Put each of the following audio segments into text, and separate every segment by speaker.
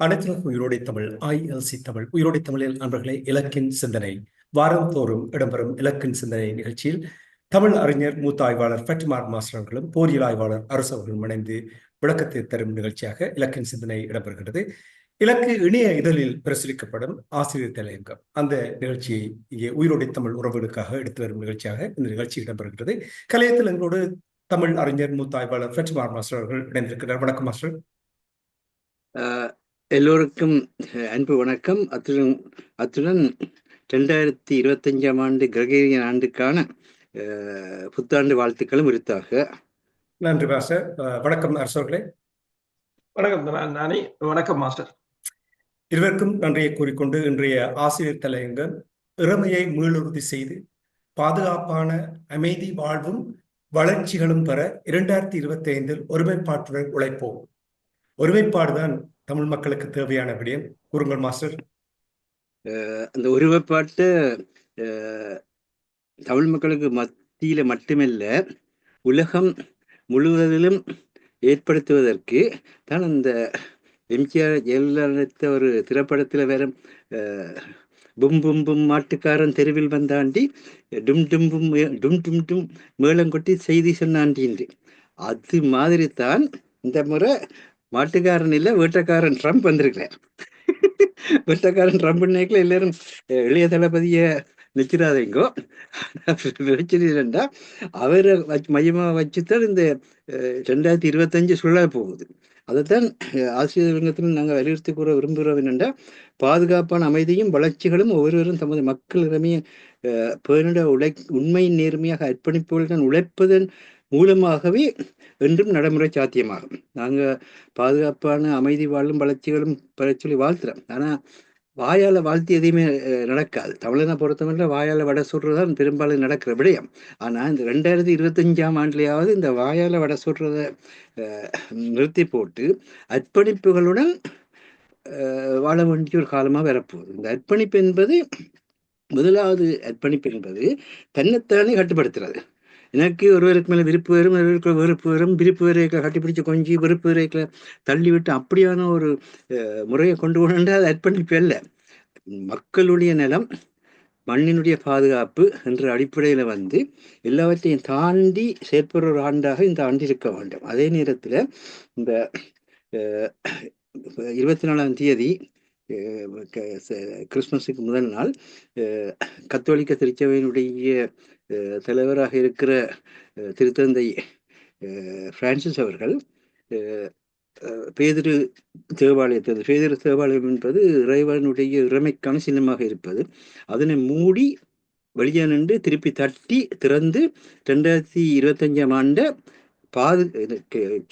Speaker 1: அனைத்துலக உயிரோடை தமிழ் ILC தமிழ் உயிரோடை தமிழில் நண்பர்களே, இலக்கின் சிந்தனை வாரந்தோறும் இடம்பெறும் இலக்கின் சிந்தனை நிகழ்ச்சியில் தமிழ் அறிஞர் மூத்த ஆய்வாளர் ஃபெட்மார் மாஸ்டர் அவர்களும் போரியல் ஆய்வாளர் அரசு அவர்களும் இணைந்து விளக்கத்தை தரும் நிகழ்ச்சியாக இலக்கின் சிந்தனை இடம்பெறுகிறது. இலக்கு இணைய இதழில் பிரசுரிக்கப்படும் ஆசிரியர் தலையங்கம் அந்த நிகழ்ச்சியை இங்கே உயிரோடை தமிழ் உறவுகளுக்காக எடுத்து வரும் நிகழ்ச்சியாக இந்த நிகழ்ச்சி இடம்பெறுகிறது. கலையத்தில் எங்களோடு தமிழ் அறிஞர் மூத்த ஆய்வாளர் ஃபெட்மார் மாஸ்டர் அவர்கள் இணைந்திருக்கிறார். வணக்கம் மாஸ்டர்.
Speaker 2: எல்லோருக்கும் அன்பு வணக்கம். அத்துடன் 2025ஆம் ஆண்டு கிரகோரியன் ஆண்டுக்கான புத்தாண்டு வாழ்த்துக்களும் உரித்தாக.
Speaker 1: நன்றி மாஸ்டர். வணக்கம் அரசர்களே.
Speaker 3: வணக்கம் நானி. வணக்கம் மாஸ்டர்.
Speaker 1: இருவருக்கும் நன்றியை கூறிக்கொண்டு இன்றைய ஆசிரியர் தலையங்கம் இறமையை மீளுறுதி செய்து பாதுகாப்பான அமைதி வாழ்வும் வளர்ச்சிகளும் பெற 2025 ஒருமைப்பாட்டுடன் உழைப்போம். ஒருமைப்பாடுதான் தமிழ் மக்களுக்கு தேவையான விடயம். கூறுங்கள் மாஸ்டர்.
Speaker 2: அந்த ஒருமைப்பாட்டு தமிழ் மக்களுக்கு மத்தியில மட்டுமல்ல, உலகம் முழுவதிலும் ஏற்படுத்துவதற்கு தான் அந்த எம்ஜிஆர் ஜெயலலிதா ஒரு திரைப்படத்துல வேற பும் பும் பும் மாட்டுக்காரன் தெருவில் வந்தாண்டி டும் டும் பும் டும் டும் டும் மேளம் கொட்டி செய்தி சொன்னாண்டின்று. அது மாதிரி தான் இந்த முறை மாட்டுக்காரன் இல்ல வேட்டக்காரன் ட்ரம்ப் வந்திருக்கிறார். வேட்டக்காரன் ட்ரம்ப் நினைக்கல எல்லாரும் இளைய தளபதிய நிச்சிடாதீங்கோ. நினைச்சிருந்தா அவரை மையமா வச்சுதான் இந்த 2025 சுழல போகுது. அதைத்தான் ஆசிரியர் ரங்கத்தில் நாங்கள் வலியுறுத்தி கூற விரும்புகிறோம். என்னென்றா, பாதுகாப்பான அமைதியும் வளர்ச்சிகளும் ஒவ்வொருவரும் தமது மக்கள் இறமைய பேரிட உண்மை நேர்மையாக அர்ப்பணிப்புகளுடன் உழைப்பதன் மூலமாகவே என்றும் நடைமுறை சாத்தியமாகும். நாங்கள் பாதுகாப்பான அமைதி வாழும் வளர்ச்சிகளும் பெற சொல்லி வாழ்த்துறோம். ஆனால் வாயால் வாழ்த்தி எதையுமே நடக்காது. தமிழனை பொறுத்தவரை வாயால் வடை சுடுறதான் பெரும்பாலும் நடக்கிற விடயம். ஆனால் இந்த 2025ஆம் ஆண்டுலையாவது இந்த வாயால் வடை சுடுறத நிறுத்தி போட்டு அர்ப்பணிப்புகளுடன் வாழ வேண்டிய ஒரு காலமாக வரப்போகுது. இந்த அர்ப்பணிப்பு என்பது, முதலாவது அர்ப்பணிப்பு என்பது தன்னைத்தானே கட்டுப்படுத்துறது. எனக்கு ஒருவருக்கு மேலே விருப்பு வரும், ஒருவருக்கு வெறுப்பு வரும். விருப்பு வரைகளை கட்டிப்பிடிச்சு கொஞ்சி வெறுப்பு வரைகளை தள்ளி விட்டு அப்படியான ஒரு முறையை கொண்டு போனால் அது அர்ப்பணிப்பு அல்ல. மக்களுடைய நலம், மண்ணினுடைய பாதுகாப்பு என்ற அடிப்படையில் எல்லாவற்றையும் தாண்டி செயற்படுற ஒரு ஆண்டாக இந்த ஆண்டு இருக்க வேண்டும். அதே நேரத்தில் இந்த 24ஆம் தேதி கிறிஸ்துமஸுக்கு முதல் நாள் கத்தோலிக்க திருச்சபையினுடைய தலைவராக இருக்கிற திருத்தந்தை பிரான்சிஸ் அவர்கள் பேதுரு தேவாலயம் என்பது இறைவனுடைய இறைமைக்கான சின்னமாக இருப்பது, அதனை மூடி வெளியே நின்று திருப்பி தட்டி திறந்து 2025ஆம் ஆண்டு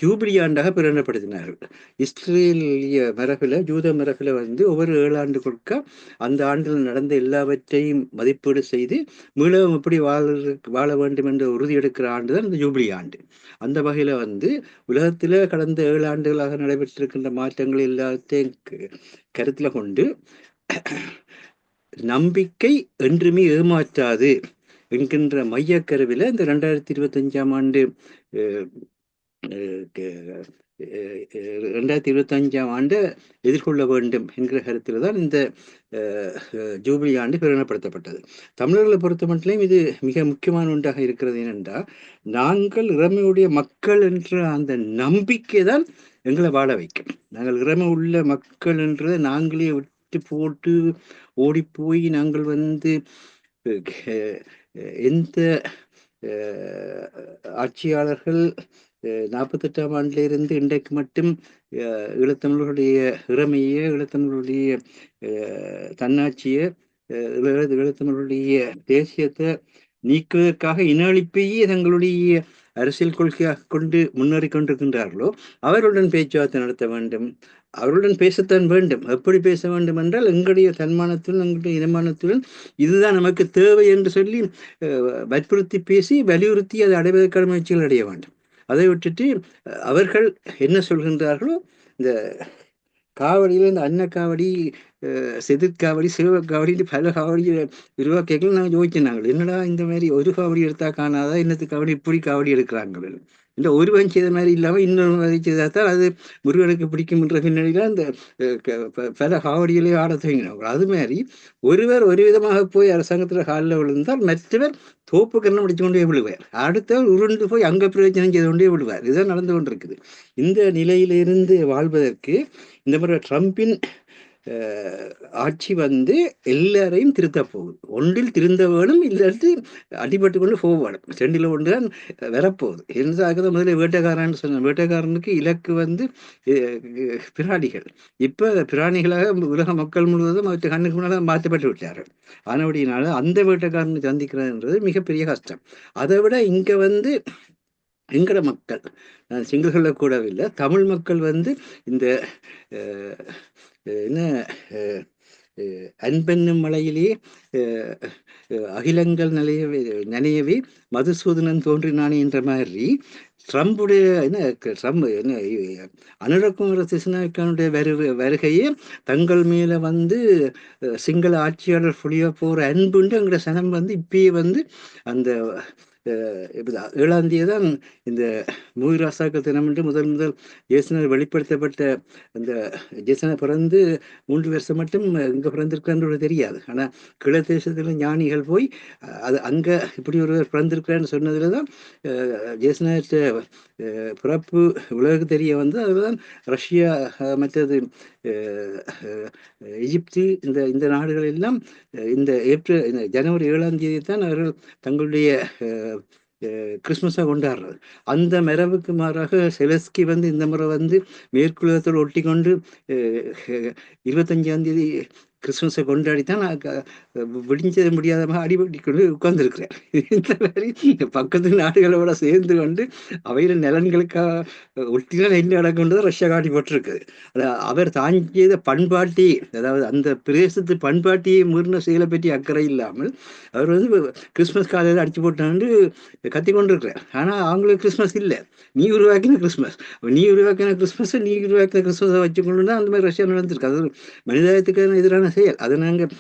Speaker 2: ஜூபிலி ஆண்டாக பிரகடனப்படுத்தினார்கள். இஸ்ரேலிய மரபில், ஜூத மரபில் ஒவ்வொரு 7 ஆண்டு கொடுக்க அந்த ஆண்டில் நடந்த எல்லாவற்றையும் மதிப்பீடு செய்து மீளவும் எப்படி வாழ வேண்டும் என்று உறுதி எடுக்கிற ஆண்டு தான் இந்த ஜூபிலி ஆண்டு. அந்த வகையில் உலகத்தில் கடந்த 7 ஆண்டுகளாக நடைபெற்றிருக்கின்ற மாற்றங்கள் எல்லாத்தையும் கருத்தில் கொண்டு நம்பிக்கை என்றுமே ஏமாற்றாது என்கின்ற மையக்கருவில் இந்த 2025ஆம் ஆண்டு 2025ஆம் ஆண்டு எதிர்கொள்ள வேண்டும் என்கிற கருத்தில் தான் இந்த ஜூபிலி ஆண்டு பிரகடனப்படுத்தப்பட்டது. தமிழர்களை பொறுத்த மட்டும் இது மிக முக்கியமான ஒன்றாக இருக்கிறது. ஏனென்றால், நாங்கள் இறமையுடைய மக்கள் என்ற அந்த நம்பிக்கை தான் எங்களை வாழ வைக்கும். நாங்கள் இறமை உள்ள மக்கள் என்றதை நாங்களே விட்டு போட்டு ஓடிப்போய் நாங்கள் எந்த ஆட்சியாளர்கள் 48ஆம் ஆண்டிலிருந்து இன்றைக்கு மட்டும் ஈழத்தமிழர்களுடைய இறமையை, ஈழத்தமிழர்களுடைய தன்னாட்சியை, ஈழத்தமிழர்களுடைய தேசியத்தை நீக்குவதற்காக இன அழிப்பையே தங்களுடைய அரசியல் கொள்கையாக கொண்டு முன்னேறி கொண்டிருக்கின்றார்களோ அவர்களுடன் பேச்சுவார்த்தை நடத்த வேண்டும். அவர்களுடன் பேசத்தான் வேண்டும். எப்படி பேச வேண்டும் என்றால், எங்களுடைய தன்மானத்துடன் எங்களுடைய இனமானத்துடன் இதுதான் நமக்கு தேவை என்று சொல்லி வற்புறுத்தி பேசி வலியுறுத்தி அதை அடைவதற்கான முயற்சிகள் அடைய வேண்டும். அதை விட்டுட்டு அவர்கள் என்ன சொல்கின்றார்களோ, இந்த காவடியில் இந்த அன்னக்காவடி, செதிர்காவடி, சிவகாவடி, பல காவடி உருவாக்கிகள் நாங்கள் யோசிச்சோம். நாங்கள் என்னடா இந்த மாதிரி ஒரு காவடி எடுத்தா காணாதா, இன்னத்து காவடி இப்படி காவடி எடுக்கிறாங்க. இந்த ஒருவன் செய்த மாதிரி இல்லாமல் இன்னொரு மாதிரி செய்தால் அது முருகனுக்கு பிடிக்கும்ன்ற பின்னணியில் அந்த பல காவடிகளே ஆட துவங்கினாங்க. அது மாதிரி ஒருவர் ஒரு விதமாக போய் அரசாங்கத்தில் காலில் விழுந்தால் மற்றவர் தோப்பு கண்ணம் முடிச்சு கொண்டே விழுவார், அடுத்தவர் உருண்டு போய் அங்க பிரயோஜனம் செய்து கொண்டே விழுவார். இதுதான் நடந்து கொண்டிருக்குது. இந்த நிலையிலிருந்து வாழ்வதற்கு இந்த முறை ட்ரம்பின் ஆட்சி வந்து எல்லாரையும் திருத்த போகுது. ஒன்றில் திருந்த வேணும், இல்லாட்டி அடிபட்டு கொண்டு போக வேணும். ரெண்டில் ஒன்று தான் வரப்போகுது. என்னதாக முதல்ல வேட்டைக்காரன் சொன்ன வேட்டைக்காரனுக்கு இலக்கு வந்து பிராணிகள். இப்போ பிராணிகளாக உலக மக்கள் முழுவதும் அவற்றை கண்ணுக்கு முன்னால் மாற்றப்பட்டு விட்டார்கள். ஆனபடினால அந்த வேட்டைக்காரனை சந்திக்கிறதுன்றது மிகப்பெரிய கஷ்டம். அதை விட இங்கே வந்து எங்கட மக்கள், நான் சிங்களர்களை கூடவில்லை, தமிழ் மக்கள் வந்து இந்த என்ன அன்பென்னும் மலையிலே அகிலங்கள் நனையவே மதுசூதனன் தோன்றினானே என்ற மாதிரி ட்ரம்புடைய அனுரகுமார திசுநாயக்கனுடைய வருகையே தங்கள் மேல வந்து சிங்கள ஆட்சியாளர் புளிய போற அன்புண்டு எங்கட சனம் வந்து இப்பயே வந்து அந்த 7ஆம் தேதி தான் இந்த மூவிராசாக்கள் தினம் என்று முதல் ஜேசனர் வெளிப்படுத்தப்பட்ட அந்த ஜேசனை பிறந்து 3 வருஷம் மட்டும் இங்கே பிறந்திருக்கான்னு தெரியாது. ஆனால் கிழத்தேசத்தில் ஞானிகள் போய் அது அங்கே இப்படி ஒருவர் பிறந்திருக்கிறான்னு சொன்னதுல தான் ஜேசனர்கிட்ட பிறப்பு உலகுக்கு தெரிய வந்து. அதுதான் ரஷ்யா, மற்றது எகிப்து, இந்த நாடுகள் எல்லாம் இந்த ஜனவரி 7ஆம் தேதி தான் அவர்கள் தங்களுடைய கிறிஸ்மஸாக கொண்டாடுறது. அந்த மரபுக்கு மாறாக செலஸ்கி வந்து இந்த முறை வந்து மேற்குலகத்தோடு ஒட்டி கொண்டு 25ஆம் தேதி கிறிஸ்மஸை கொண்டாடித்தான் விடிஞ்சது முடியாத அடிபடி கொண்டு உட்கார்ந்துருக்கிறேன். இந்த மாதிரி பக்கத்து நாடுகளோட சேர்ந்து கொண்டு அவையில நலன்களுக்காக ஒட்டினால் என்ன நடக்கும்ன்றது ரஷ்யா காட்டி போட்டிருக்குது. அவர் தான் செய்த பண்பாட்டி, அதாவது அந்த பிரதேசத்து பண்பாட்டியை மீறின செயலை பற்றி அக்கறை இல்லாமல் அவர் வந்து கிறிஸ்மஸ் காலையில் அடிச்சு போட்டாண்டு கத்தி கொண்டு இருக்கிறார். ஆனால் அவங்களுக்கு கிறிஸ்மஸ் இல்லை, நீ உருவாக்கின கிறிஸ்மஸ், நீ உருவாக்கின கிறிஸ்மஸை வச்சுக்கொண்டுதான் அந்த மாதிரி ரஷ்யா நடந்திருக்கு. அது மனிதாயத்துக்கான எதிரான செயல். அதை நாங்கள்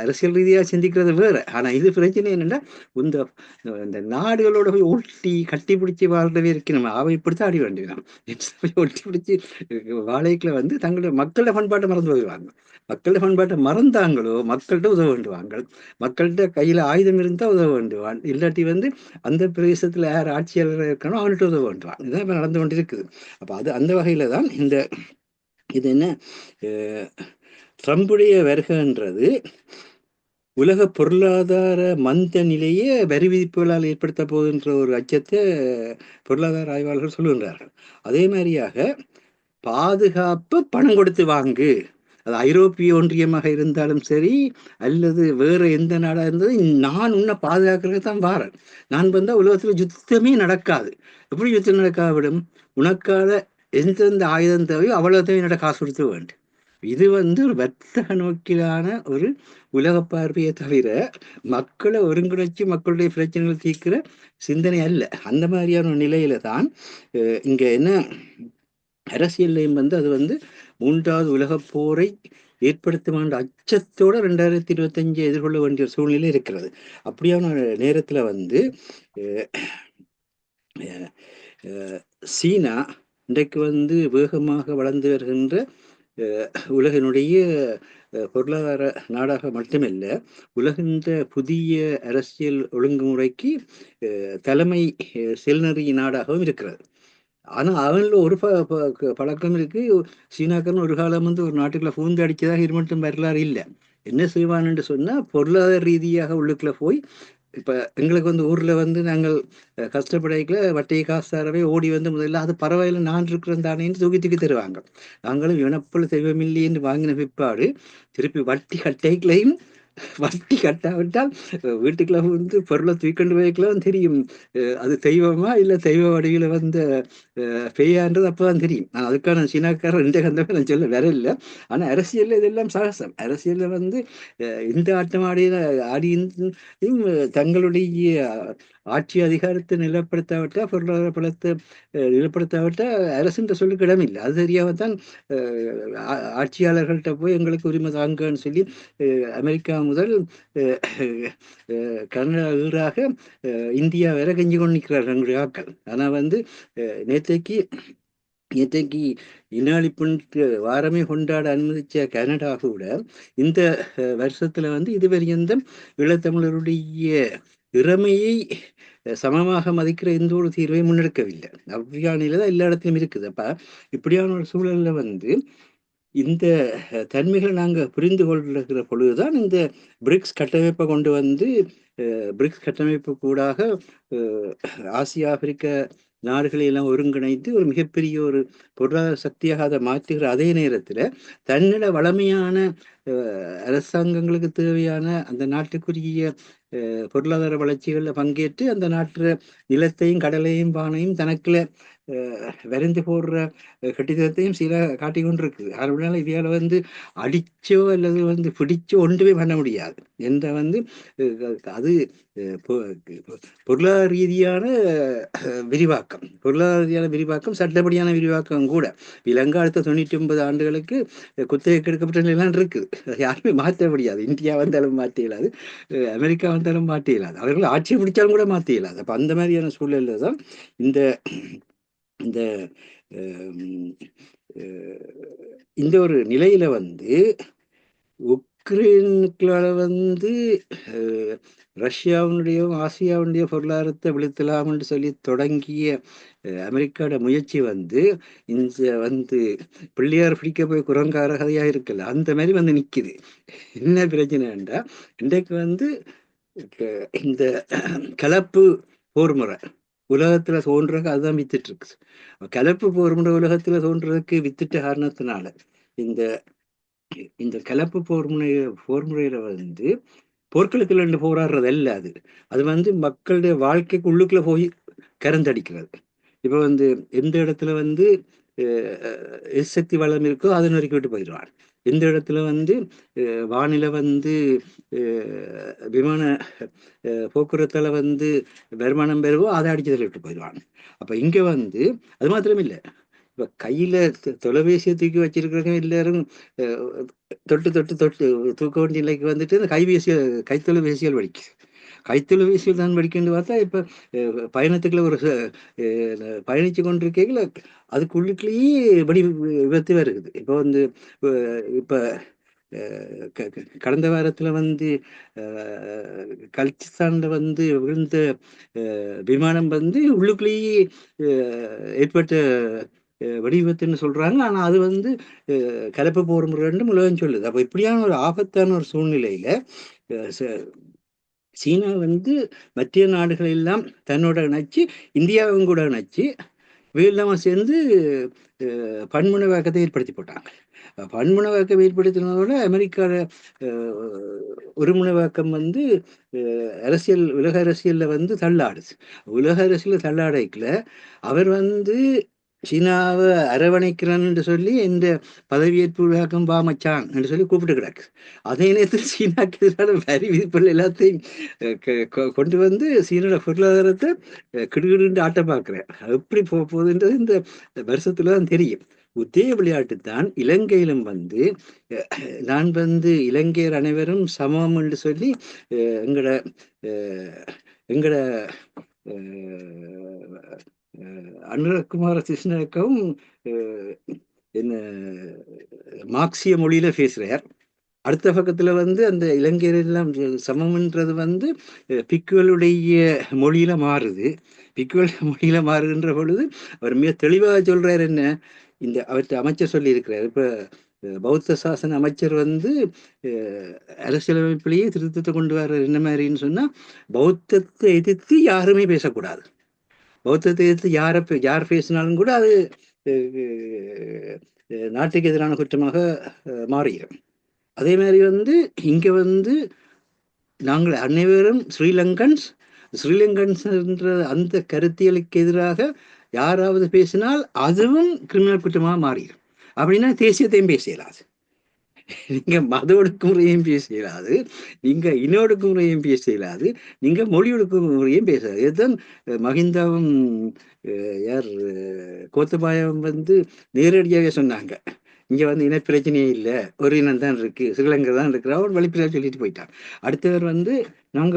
Speaker 2: அரசியல் ரீதியாக சிந்திக்கிறது வேறு. ஆனால் இது பிரச்சனை என்னென்னா, இந்த நாடுகளோட போய் ஒட்டி கட்டி பிடிச்சி வாழ்றவே இருக்கணும். அவை இப்படித்தான் அடி வேண்டியதான். ஒட்டி பிடிச்சி வாழைக்குள்ள வந்து தங்களோட மக்களோட பண்பாட்டை மறந்து போயிடுவாங்க. மக்களோட பண்பாட்டை மறந்தாங்களோ மக்கள்கிட்ட உதவ வேண்டுவாங்க. மக்கள்கிட்ட கையில் ஆயுதம் இருந்தால் உதவ வேண்டுவான், இல்லாட்டி வந்து அந்த பிரதேசத்தில் யார் ஆட்சியாளர் இருக்கணும் அவன்கிட்ட உதவ வேண்டுவான். இதுதான் இப்போ நடந்து கொண்டு இருக்குது. அப்போ அது அந்த வகையில் தான் இது என்ன ட்ரம்புடைய வருகைன்றது உலக பொருளாதார மந்த நிலையை வரி விதிப்புகளால் ஏற்படுத்த போகுதுன்ற ஒரு அச்சத்தை பொருளாதார ஆய்வாளர்கள் சொல்லுகின்றார்கள். அதே மாதிரியாக பாதுகாப்பு பணம் கொடுத்து வாங்கு, அது ஐரோப்பிய ஒன்றியமாக இருந்தாலும் சரி அல்லது வேறு எந்த நாடாக இருந்தாலும், நான் உன்னை பாதுகாக்கிறதுக்கு தான் வாரேன். நான் வந்தால் உலகத்தில் யுத்தமே நடக்காது. எப்படி யுத்தம் நடக்காவிடும்? உனக்கான எந்தெந்த ஆயுதம் தேவையோ அவ்வளோத்தையும் என்னோட காசு கொடுத்து வேண்டும். இது வந்து ஒரு வர்த்தக நோக்கிலான ஒரு உலக பார்வையை தவிர மக்களை ஒருங்கிணைச்சு மக்களுடைய பிரச்சனைகளை தீர்க்கிற சிந்தனை அல்ல. அந்த மாதிரியான ஒரு நிலையில தான் இங்க என்ன அரசியல்லையும் வந்து அது வந்து 3வது உலகப் போரை ஏற்படுத்தும் அச்சத்தோட 2025 எதிர்கொள்ள வேண்டிய ஒரு சூழ்நிலை இருக்கிறது. அப்படியான நேரத்துல வந்து சீனா இன்றைக்கு வந்து வேகமாக வளர்ந்து வருகின்ற உலகினுடைய பொருளாதார நாடாக மட்டுமல்ல, உலகின்ற புதிய அரசியல் ஒழுங்குமுறைக்கு தலைமை செல்நெறி நாடாகவும் இருக்கிறது. ஆனால் அவனில் ஒரு பழக்கம் இருக்கு. சீனாக்காரன் ஒரு காலம் வந்து ஒரு நாட்டுக்குள்ள பூந்து அடிச்சதாக இது மட்டும் வரலாறு இல்லை. என்ன செய்வான்னு சொன்னா, பொருளாதார ரீதியாக உள்ளுக்குள்ள போய் இப்போ எங்களுக்கு வந்து ஊரில் வந்து நாங்கள் கஷ்டப்படைக்குள்ள வட்டை காசாரவே ஓடி வந்து முதல்ல அது பரவாயில்ல நான் இருக்கிறேன் தானேன்னு தூக்கி தருவாங்க. நாங்களும் இனப்பொழு தெய்வமில்லைன்னு வாங்கின பிற்பாடு திருப்பி வட்டி கட்டைகளையும் வட்டி கட்டாவிட்டால் வீட்டுக்குள்ள வந்து பொருளை தூக்கண்டு போய்க்கலாம் தெரியும். அது தெய்வமா இல்லை தெய்வ வடிவில் வந்த பெய்யான்றது அப்போதான் தெரியும். நான் அதுக்கான சீனாக்காரர் இந்த கந்தமே நான் சொல்ல வர இல்லை. ஆனால் அரசியலில் இதெல்லாம் சகசம். அரசியலில் வந்து இந்த ஆட்டம் ஆடியும் தங்களுடைய ஆட்சி அதிகாரத்தை நிலப்படுத்தாவிட்டா, பொருளாதார பலத்தை நிலப்படுத்தாவிட்டா அரசுன்ற சொல்லுக்கு இடமில்லை. அது தெரியாமத்தான் ஆட்சியாளர்கள்ட்ட போய் எங்களுக்கு உரிமை தாங்கன்னு சொல்லி அமெரிக்கா முதல் கனடா ஈராக இந்தியா வேற கெஞ்சி கொண்டு நிற்கிறார்கள் எங்களுடைய ஆட்கள். ஆனால் வந்து நேற்றைக்கு இனாளிப்புண்டு வாரமே கொண்டாட அனுமதிச்ச கனடா கூட இந்த வருஷத்துல வந்து இதுவரையும் ஈழத்தமிழருடைய இறமையை சமமாக மதிக்கிற எந்த ஒரு தீர்வை முன்னெடுக்கவில்லை. அவ்வியானில தான் எல்லா இடத்துலையும் இருக்குது. அப்ப இப்படியான ஒரு சூழல்ல வந்து இந்த தன்மைகளை நாங்கள் புரிந்து கொள்கிற பொழுதுதான் இந்த பிரிக்ஸ் கட்டமைப்பை கொண்டு வந்து பிரிக்ஸ் கட்டமைப்பு கூடாக ஆசியா ஆப்பிரிக்க நாடுகளை எல்லாம் ஒருங்கிணைத்து ஒரு மிகப்பெரிய ஒரு பொருளாதார சக்தியாக அதை மாற்றுகிற அதே நேரத்தில் தன்னிட வளமையான அரசாங்கங்களுக்கு தேவையான அந்த நாட்டுக்குரிய பொருளாதார வளர்ச்சிகளில் பங்கேற்று அந்த நாட்டு நிலத்தையும் கடலையும் பானையும் தனக்குள்ள வரைந்து போடுற கட்டிடத்தையும் சில காட்டி கொண்டிருக்குது. அதனால இவையால் வந்து அடிச்சோ அல்லது வந்து பிடிச்சோ ஒன்றுமே பண்ண முடியாது. என்ற வந்து அது பொருளாதார ரீதியான விரிவாக்கம், பொருளாதார ரீதியான விரிவாக்கம், சட்டப்படியான விரிவாக்கம் கூட. இலங்கை அடுத்த 99 ஆண்டுகளுக்கு குத்தகைக்கு எடுக்கப்பட்ட நிலையெல்லாம் இருக்குது. யாருமே மாற்ற முடியாது. இந்தியா வந்தாலும் மாற்ற இயலாது, அமெரிக்கா வந்தாலும் மாற்ற இயலாது, அவர்கள் ஆட்சியை பிடிச்சாலும் கூட மாற்ற இயலாது. அப்போ அந்த மாதிரியான சூழலில் தான் இந்த இந்த இந்த ஒரு நிலையில வந்து உக்ரைனுக்குள்ள வந்து ரஷ்யாவுடைய ஆசியாவுடைய பொருளாதாரத்தை விழுத்தலாம் என்று சொல்லி தொடங்கிய அமெரிக்காவோட முயற்சி வந்து இந்த வந்து பிள்ளையார் பிடிக்க போய் குரங்கார கதையா இருக்கல அந்த மாதிரி வந்து நிக்குது. என்ன பிரச்சனைன்றா இன்றைக்கு வந்து இந்த கலப்பு போர் முறை உலகத்துல தோன்றதுக்கு அதுதான் வித்துட்டு இருக்கு. கலப்பு போர் முறை உலகத்துல தோன்றதுக்கு வித்துட்ட காரணத்தினால இந்த கலப்பு போர் முறையில வந்து போர்க்களத்துல ரெண்டு போராடுறது அல்ல. அது வந்து மக்களுடைய வாழ்க்கைக்கு உள்ளுக்குள்ள போய் கரந்தடிக்கிறது. இப்ப வந்து எந்த இடத்துல வந்து எரிசக்தி வளம் இருக்கோ அதை நொறுக்கி விட்டு போயிடுவான். எந்த இடத்துல வந்து வானில வந்து விமான போக்குவரத்தால வந்து வருமானம் பெறுவோ அதை அடிச்சு விட்டு போயிடுவான். அப்ப இங்க வந்து அது மாத்திரம் இல்லை, இப்ப கையில தொலைபேசியை தூக்கி வச்சிருக்கிறவங்க எல்லாரும் தொட்டு தொட்டு தொட்டு தூக்க வேண்டிய நிலைக்கு வந்துட்டு இந்த கைத்தொலைபேசிகள் வடிக்குது. கைத்தொலைபேசியில் தான் படிக்கணும்னு பார்த்தா இப்போ பயணத்துக்குள்ள ஒரு பயணிச்சு கொண்டிருக்கீங்கள அதுக்குள்ளுக்குள்ளேயே விபத்து வருகுது. இப்போ வந்து இப்போ கடந்த வாரத்துல வந்து கலிச்சிஸ்தான்ல வந்து விழுந்த விமானம் வந்து உள்ளுக்குள்ளேயே ஏற்பட்ட வெடிவிபத்துன்னு சொல்றாங்க. ஆனா அது வந்து கலப்பு போர் முறைன்னு உலகம் சொல்லுது. அப்ப இப்படியான ஒரு ஆபத்தான ஒரு சூழ்நிலையில சீனா வந்து மத்திய நாடுகள் எல்லாம் தன்னோட இணைச்சு இந்தியாவும் கூட இணைச்சு இவையெல்லாம் சேர்ந்து பன்முனைவாக்கத்தை ஏற்படுத்தி போட்டாங்க. பன்முனைவாக்கம் ஏற்படுத்தினதோட அமெரிக்கால ஒருமுனைவாக்கம் வந்து உலக அரசியல்ல வந்து தள்ளாடுது. உலக அரசியல் தள்ளாடைக்குல அவர் வந்து சீனாவை அரவணைக்கிறன்னு சொல்லி இந்த பதவியேற்பு விழாக்கம் பாமச்சான் என்று சொல்லி கூப்பிட்டு கிடக்கு. அதே நேரத்தில் சீனாக்கு எதிரான வரி விதிப்புகள் எல்லாத்தையும் கொண்டு வந்து சீனோட பொருளாதாரத்தை கிடுகிடு ஆட்டம் பார்க்கிறேன். எப்படி போகுதுன்றது இந்த வருஷத்துல தான் தெரியும். இதே விளையாட்டு தான் இலங்கையிலும் வந்து நான் வந்து இலங்கையர் அனைவரும் சமம் என்று சொல்லி எங்கட அனுரகுமார கிருஷ்ணனுக்கும் என்ன மார்க்சிய மொழியில பேசுறார். அடுத்த பக்கத்துல வந்து அந்த இலங்கையர் எல்லாம் சமம்ன்றது வந்து பிக்குகளுடைய மொழியில மாறுது. பிக்குகள் மொழியில மாறுகின்ற பொழுது அவர் மிக தெளிவாக சொல்றாரு. என்ன இந்த அவர்கிட்ட அமைச்சர் சொல்லி இருக்கிறார். இப்ப பௌத்த சாசன அமைச்சர் வந்து அரசியலமைப்பிலேயே திருத்தத்தை கொண்டு வர்ற என்ன மாதிரின்னு சொன்னா பௌத்தத்தை எதிர்த்து யாருமே பேசக்கூடாது. பௌத்தத்தை எதிர்த்து யார் பேசினாலும் கூட அது நாட்டுக்கு எதிரான குற்றமாக மாறிடும். அதே மாதிரி வந்து இங்க வந்து நாங்கள் அனைவரும் ஸ்ரீலங்கன்ஸ் என்ற அந்த கருத்தியலுக்கு எதிராக யாராவது பேசினால் அதுவும் கிரிமினல் குற்றமாக மாறிடும். அப்படின்னா தேசியத்தையும் பேசலாது, நீங்க மத ஒடுக்குமுறையும் பேசலாது, நீங்க இன ஒடுக்குமுறையும் பேசலாது, நீங்க மொழி ஒடுக்குமுறையும் பேசாது. இதுதான் மஹிந்தாவும் யார் கோத்தபாயம் நேரடியாகவே சொன்னாங்க. இங்க இனப்பிரச்சனையே இல்லை, ஒரு இனம் தான் இருக்கு, ஸ்ரீலங்கா தான் இருக்கிற அவர் வழிப்பிரியா சொல்லிட்டு போயிட்டாங்க. அடுத்தவர் நாங்க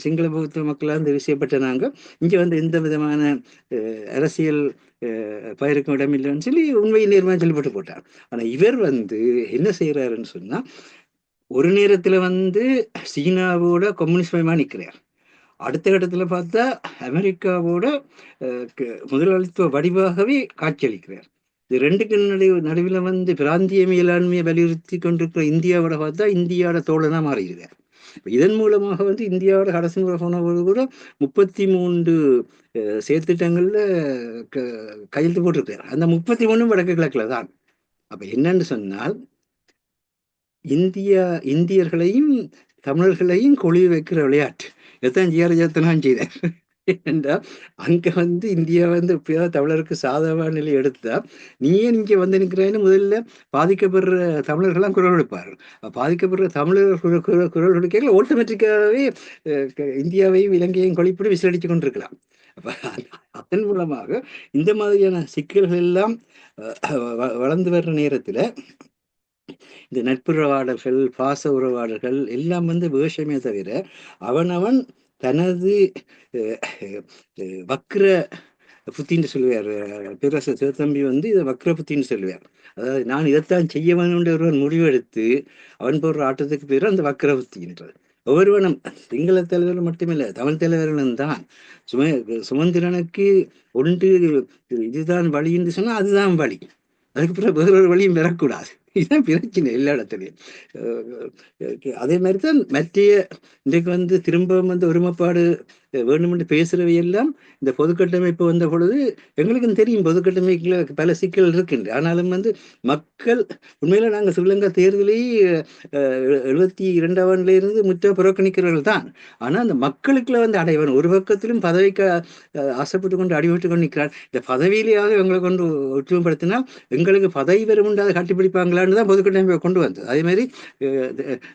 Speaker 2: சிங்கள பௌத்த மக்களாக விஷயப்பட்ட நாங்க இங்க எந்த விதமான அரசியல் பயிருக்கும் இடமில்லைன்னு சொல்லி உண்மையை நேர்மையாக சொல்லப்பட்டு போட்டார். ஆனா இவர் என்ன செய்யறாருன்னு சொன்னா, ஒரு நேரத்துல சீனாவோட கம்யூனிஸ்ட் மயமா நிற்கிறார், அடுத்த இடத்துல பார்த்தா அமெரிக்காவோட முதலாளித்துவ வடிவாகவே காட்சியளிக்கிறார். இது ரெண்டுக்கு நடுவில் பிராந்திய மேலாண்மையை வலியுறுத்தி கொண்டிருக்கிற இந்தியாவோட பார்த்தா இந்தியாவோட தோழனா மாறிடுறார். இதன் மூலமாக இந்தியாவோட கடைசி முறை போனபோது கூட 33 செயற்திட்டங்கள்ல கையெழுத்து போட்டிருக்காரு. அந்த 33 வடக்கு கிழக்குல தான். அப்ப என்னன்னு சொன்னால், இந்தியர்களையும் தமிழர்களையும் கொழிவு வைக்கிற விளையாட்டு எத்தான் ஜியாரஜத்தனான் செய்தார். ஏனென்றா அங்க இந்தியா எப்பயாவது தமிழருக்கு சாதகமான நிலை எடுத்தா, நீ ஏன் இங்க நிற்கிறேன்னு முதல்ல பாதிக்கப்படுற தமிழர்கள்லாம் குரல் எடுப்பார்கள். பாதிக்கப்படுற தமிழர்கள் குரல் எடுக்கல ஆட்டோமேட்டிக்காகவே இந்தியாவையும் இலங்கையையும் கொழிப்படி விசிலடிச்சு கொண்டிருக்கலாம். அப்ப அதன் மூலமாக இந்த மாதிரியான சிக்கல்கள் எல்லாம் வளர்ந்து வர்ற நேரத்துல இந்த நட்புறவாடல்கள், பாச உறவாடல்கள் எல்லாம் வேஷமே தவிர அவனவன் தனது வக்ர புத்தின்னு சொல்லுவார் பேரரசு சிவத்தம்பி. இதை வக்ர புத்தின்னு சொல்லுவார். அதாவது நான் இதைத்தான் செய்ய வேணும்ன்ற ஒருவன் முடிவெடுத்து அவன் போடுற ஆட்டத்துக்கு பேர் அந்த வக்ர புத்தின்றது. ஒவ்வொருவனும் சிங்கள தலைவர் மட்டுமில்லை, தமிழ் தலைவர்களும் தான் சுமந்திரனுக்கு ஒன்று இதுதான் வழின்னு சொன்னா அதுதான் வழி, அதுக்கு பிறகு வேறொரு வழியும் பெறக்கூடாது. இதுதான் பிரச்சனை எல்லா இடத்துலையும். அதே மாதிரி தான் மற்றைய இன்றைக்கு திரும்ப ஒருமைப்பாடு வேணுமென்று பேசுறவையெல்லாம் இந்த பொதுக்கட்டமைப்பு வந்த பொழுது எங்களுக்கும் தெரியும் பொதுக்கட்டமைப்புல பல சிக்கல் இருக்குண்டு. ஆனாலும் மக்கள் உண்மையில நாங்கள் ஸ்ரீலங்கா தேர்தலையே 72ஆம் ஆண்டுல இருந்து முற்ற புறக்கணிக்கிறவர்கள் தான். ஆனா அந்த மக்களுக்குள்ள அடைவன் ஒரு பக்கத்திலும் பதவிக்கு ஆசைப்பட்டு கொண்டு அடிபட்டு கொண்டு நிற்கிறார். இந்த பதவியிலேயாவது எங்களை கொண்டு ஒற்றுமைப்படுத்தினால் எங்களுக்கு பதவி வரும் உண்டு, அதை கட்டிப்பிடிப்பாங்களான்னு தான் பொதுக்கட்டமைப்பை கொண்டு வந்தது. அதே மாதிரி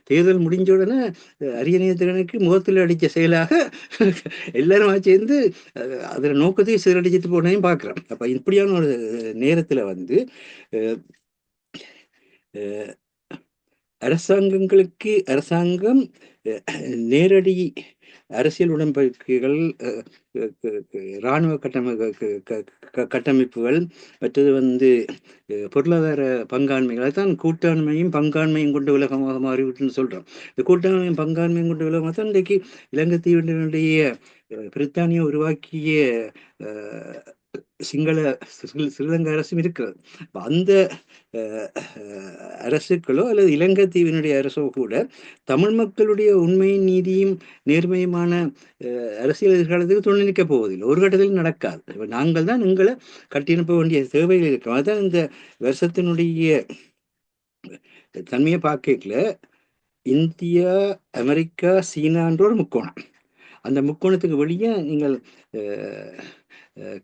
Speaker 2: தேர்தல் முடிஞ்ச உடனே அரியணையத்திறனுக்கு முகத்தில் அடித்த செயலாக எல்லாரும் சேர்ந்து அதில் நோக்கத்தையும் சீரடிச்சிட்டு போனதையும் பார்க்குறோம். அப்போ இப்படியான ஒரு நேரத்தில் அரசாங்கம் நேரடி அரசியல் உடன்படிக்கைகள், இராணுவ கட்டமைப்புகள், மற்றது பொருளாதார பங்காண்மைகளை தான் கூட்டாண்மையும் பங்காண்மையும் கொண்ட உலகமாக மாறிவிட்டுன்னு சொல்றோம். இந்த கூட்டாண்மையும் பங்காண்மையும் கொண்ட உலகமாக தான் இன்றைக்கு இலங்கை தீவினுடைய பிரித்தானியா உருவாக்கிய ஸ்ரீலங்கா அரசும் இருக்கிறது. அந்த அரசுகளோ அல்லது இலங்கை தீவினுடைய அரசோ கூட தமிழ் மக்களுடைய உண்மையும் நீதியும் நேர்மையுமான அரசியல் எதிர்காலத்துக்கு துணை நிற்கப் போவதில்லை, ஒரு கட்டத்தில் நடக்காது. நாங்கள் தான் எங்களை கட்டியனுப்ப வேண்டிய தேவைகள் இருக்கிறோம். அதுதான் இந்த வருஷத்தினுடைய தன்மையை பார்க்கல. இந்தியா, அமெரிக்கா, சீனான்ற ஒரு முக்கோணம். அந்த முக்கோணத்துக்கு வெளியே நீங்கள்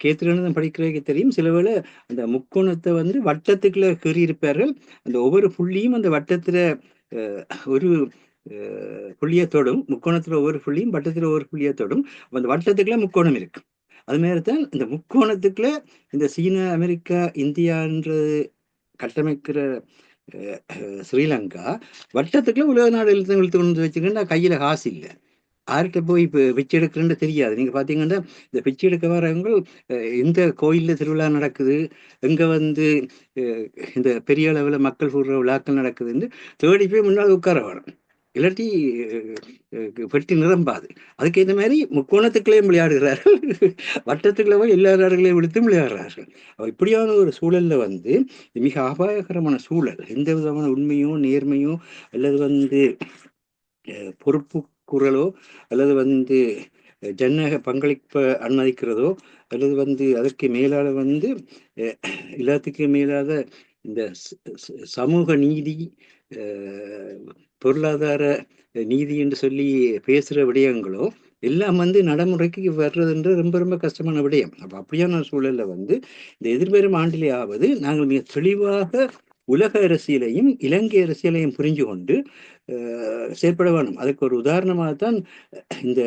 Speaker 2: கேத்திரன்னு படிக்கிறதுக்கு தெரியும். சில வேளை அந்த முக்கோணத்தை வட்டத்துக்குள்ள கீறியிருப்பார்கள். அந்த ஒவ்வொரு புள்ளியும் அந்த வட்டத்துல ஒரு புள்ளியை தொடும். முக்கோணத்துல ஒவ்வொரு புள்ளியும் வட்டத்துல ஒவ்வொரு புள்ளியை தொடும். அந்த வட்டத்துக்குள்ள முக்கோணம் இருக்கு. அது மாதிரி தான் இந்த முக்கோணத்துக்குள்ள இந்த சீனா, அமெரிக்கா, இந்தியான்றது கட்டமைக்கிற ஸ்ரீலங்கா வட்டத்துக்குள்ள உலக நாடு இழுத்து கொண்டு வச்சுக்கிட்டு கையில காசு இல்லை, யார்கிட்ட போய் இப்போ பிச்சை எடுக்கிறேன்னு தெரியாது. நீங்கள் பார்த்தீங்கன்னா இந்த பிச்சை எடுக்க வரவங்க எந்த கோயிலில் திருவிழா நடக்குது, எங்கே இந்த பெரிய அளவில் மக்கள் கூடுற விழாக்கள் நடக்குதுன்னு தேடி போய் முன்னால் உட்கார வரும், இல்லாட்டி பெட்டி நிரம்பாது. அதுக்கேற்ற மாதிரி முக்கோணத்துக்குள்ளேயும் விளையாடுகிறார்கள், வட்டத்துக்குள்ள போய் எல்லா நாடுகளையும் விழுத்தும் விளையாடுறார்கள். இப்படியான ஒரு சூழல்ல மிக அபாயகரமான சூழல். எந்த விதமான உண்மையோ நேர்மையோ அல்லது பொறுப்பு குரலோ அல்லது ஜனநாயக பங்களிப்பை அனுமதிக்கிறதோ அல்லது அதற்கு மேலால எல்லாத்துக்கும் மேலாத இந்த சமூக நீதி, பொருளாதார நீதி என்று சொல்லி பேசுகிற விடயங்களோ எல்லாம் வந்து நடைமுறைக்கு வர்றதுன்ற ரொம்ப ரொம்ப கஷ்டமான விடயம். அப்போ அப்படியான சூழல்ல வந்து இந்த எதிர்வரும் ஆண்டிலேயாவது நாங்கள் மிக தெளிவாக உலக அரசியலையும் இலங்கை அரசியலையும் புரிஞ்சு கொண்டு செயற்பட வேணும். அதுக்கு ஒரு உதாரணமாகத்தான் இந்த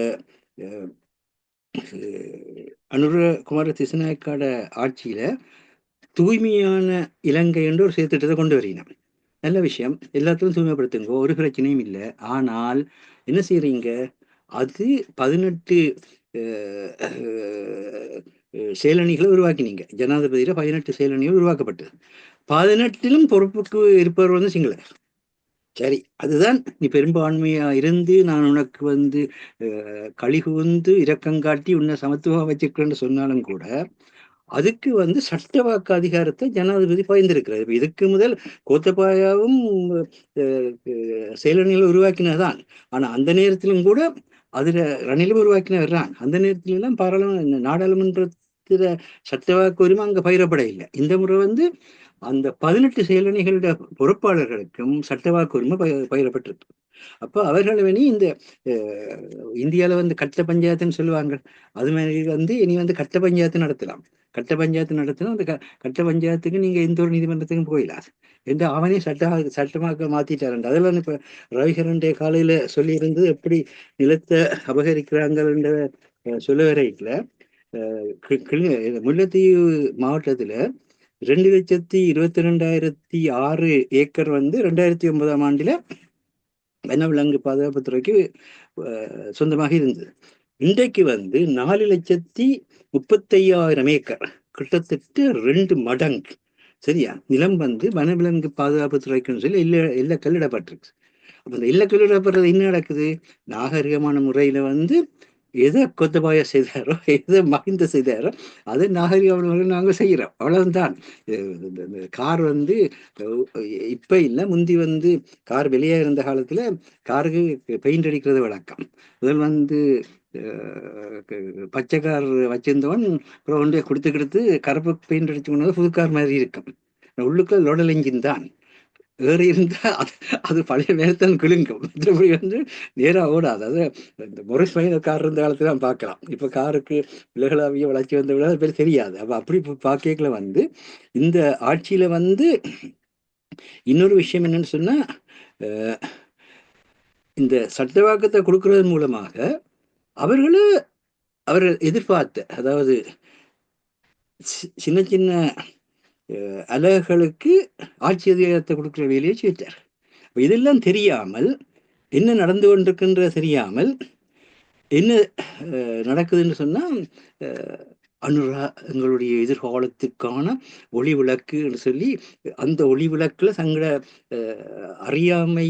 Speaker 2: அனுர குமார திசுநாயக்காட ஆட்சியில தூய்மையான இலங்கை என்று ஒரு செயற்திட்டத்தை கொண்டு வருகிறேன். நல்ல விஷயம், எல்லாத்தையும் தூய்மைப்படுத்துங்க, ஒரு பிரச்சனையும் இல்லை. ஆனால் என்ன செய்யறீங்க, அது 18 செயலணிகளை உருவாக்கினீங்க. ஜனாதிபதியில 18 செயலணிகள் உருவாக்கப்பட்டது. 18லும் பொறுப்புக்கு இருப்பவர் வந்து சிங்களர். சரி, அதுதான் நீ பெரும்பான்மையா இருந்து நான் உனக்கு வந்து கழிகுந்து இரக்கங்காட்டி உன்னை சமத்துவம் வச்சிருக்கேன்னு சொன்னாலும் கூட அதுக்கு வந்து சட்டவாக்கு அதிகாரத்தை ஜனாதிபதி பயந்திருக்கிறார். இப்ப இதுக்கு முதல் கோத்தபாயாவும் செயலணிகளை உருவாக்கினதான். ஆனா அந்த நேரத்திலும் கூட அதுல ரணிலும் உருவாக்கினவர் தான். அந்த நேரத்துல எல்லாம் நாடாளுமன்றத்துல சட்டவாக்கு உரிமை அங்க பயிரப்பட இல்லை. இந்த முறை வந்து அந்த 18 செயலணிகளுடைய பொறுப்பாளர்களுக்கும் சட்டவாக்கு உரிமை பயிரப்பட்டிருக்கு. அப்போ அவர்கள் வேணி இந்த இந்தியாவில வந்து கட்ட பஞ்சாயத்துன்னு சொல்லுவாங்க, அது மாதிரி வந்து இனி வந்து கட்ட பஞ்சாயத்து நடத்தலாம். கட்ட பஞ்சாயத்து நடத்தினா அந்த கட்ட பஞ்சாயத்துக்கு நீங்க எந்த ஒரு நீதிமன்றத்துக்கும் போயிடலாம் என்று அவனே சட்டமாக்க மாத்திட்டாரு. அதெல்லாம் இப்ப ரவிகரனுடைய காலையில சொல்லியிருந்து எப்படி நிலத்தை அபகரிக்கிறாங்கன்ற சொல்ல வரைக்குல முல்லைத்தீவு மாவட்டத்துல 2,22,600 ஏக்கர் வந்து 2009ஆம் ஆண்டுல வனவிலங்கு பாதுகாப்பு துறைக்கு சொந்தமாக இருந்தது. இன்றைக்கு வந்து 4,35,000 ஏக்கர், கிட்டத்தட்ட 2 மடங்கு சரியா நிலம் வந்து வனவிலங்கு பாதுகாப்பு துறைக்குன்னு சொல்லி இல்ல கல்லிடப்பட்டிருக்கு. அப்ப இந்த இல்ல கல்லிடப்படுறது என்ன நடக்குது, நாகரிகமான முறையில வந்து எதை கோத்தபாய செய்தாரோ எதை மகிந்த செய்தாரோ அதை நாகரிகமான நாங்கள் செய்கிறோம், அவ்வளவுதான். கார் வந்து இப்ப இல்லை, முந்தி வந்து கார் வெளியே இருந்த காலத்துல காருக்கு பெயிண்ட் அடிக்கிறது வழக்கம். முதல் வந்து பச்சை கார் வச்சிருந்தவன் அப்புறம் ஒன்றை கொடுத்து கருப்பு பெயிண்ட் அடிச்சு கொண்டு புது கார் மாதிரி இருக்கும். உள்ளுக்குள்ள லோடல் என்ஜின் தான், வேறு இருந்தா அது பழைய நேரத்தான் குலுங்கும், மற்றபடி வந்து நேரா ஓடாது. அதாவது இந்த மொரிஸ் மைனர் கார் இருந்த காலத்துல தான் பார்க்கலாம். இப்ப காருக்கு உலகளாவிய வளர்ச்சி வந்த விட பேர் தெரியாது. அப்ப அப்படி பார்க்கல வந்து இந்த ஆட்சியில வந்து இன்னொரு விஷயம் என்னன்னு சொன்னா, இந்த சட்டவாக்கத்தை கொடுக்கறது மூலமாக அவர் எதிர்பார்த்த, அதாவது சின்ன சின்ன அலகுகளுக்கு ஆட்சி அதிகாரத்தை கொடுக்குற வேலையை செய்தார். இதெல்லாம் தெரியாமல், என்ன நடந்து கொண்டிருக்கின்ற தெரியாமல் என்ன நடக்குதுன்னு சொன்னா, அனுரா எங்களுடைய எதிர்காலத்துக்கான ஒளி விளக்குன்னு சொல்லி அந்த ஒளி விளக்குல தங்கள அறியாமை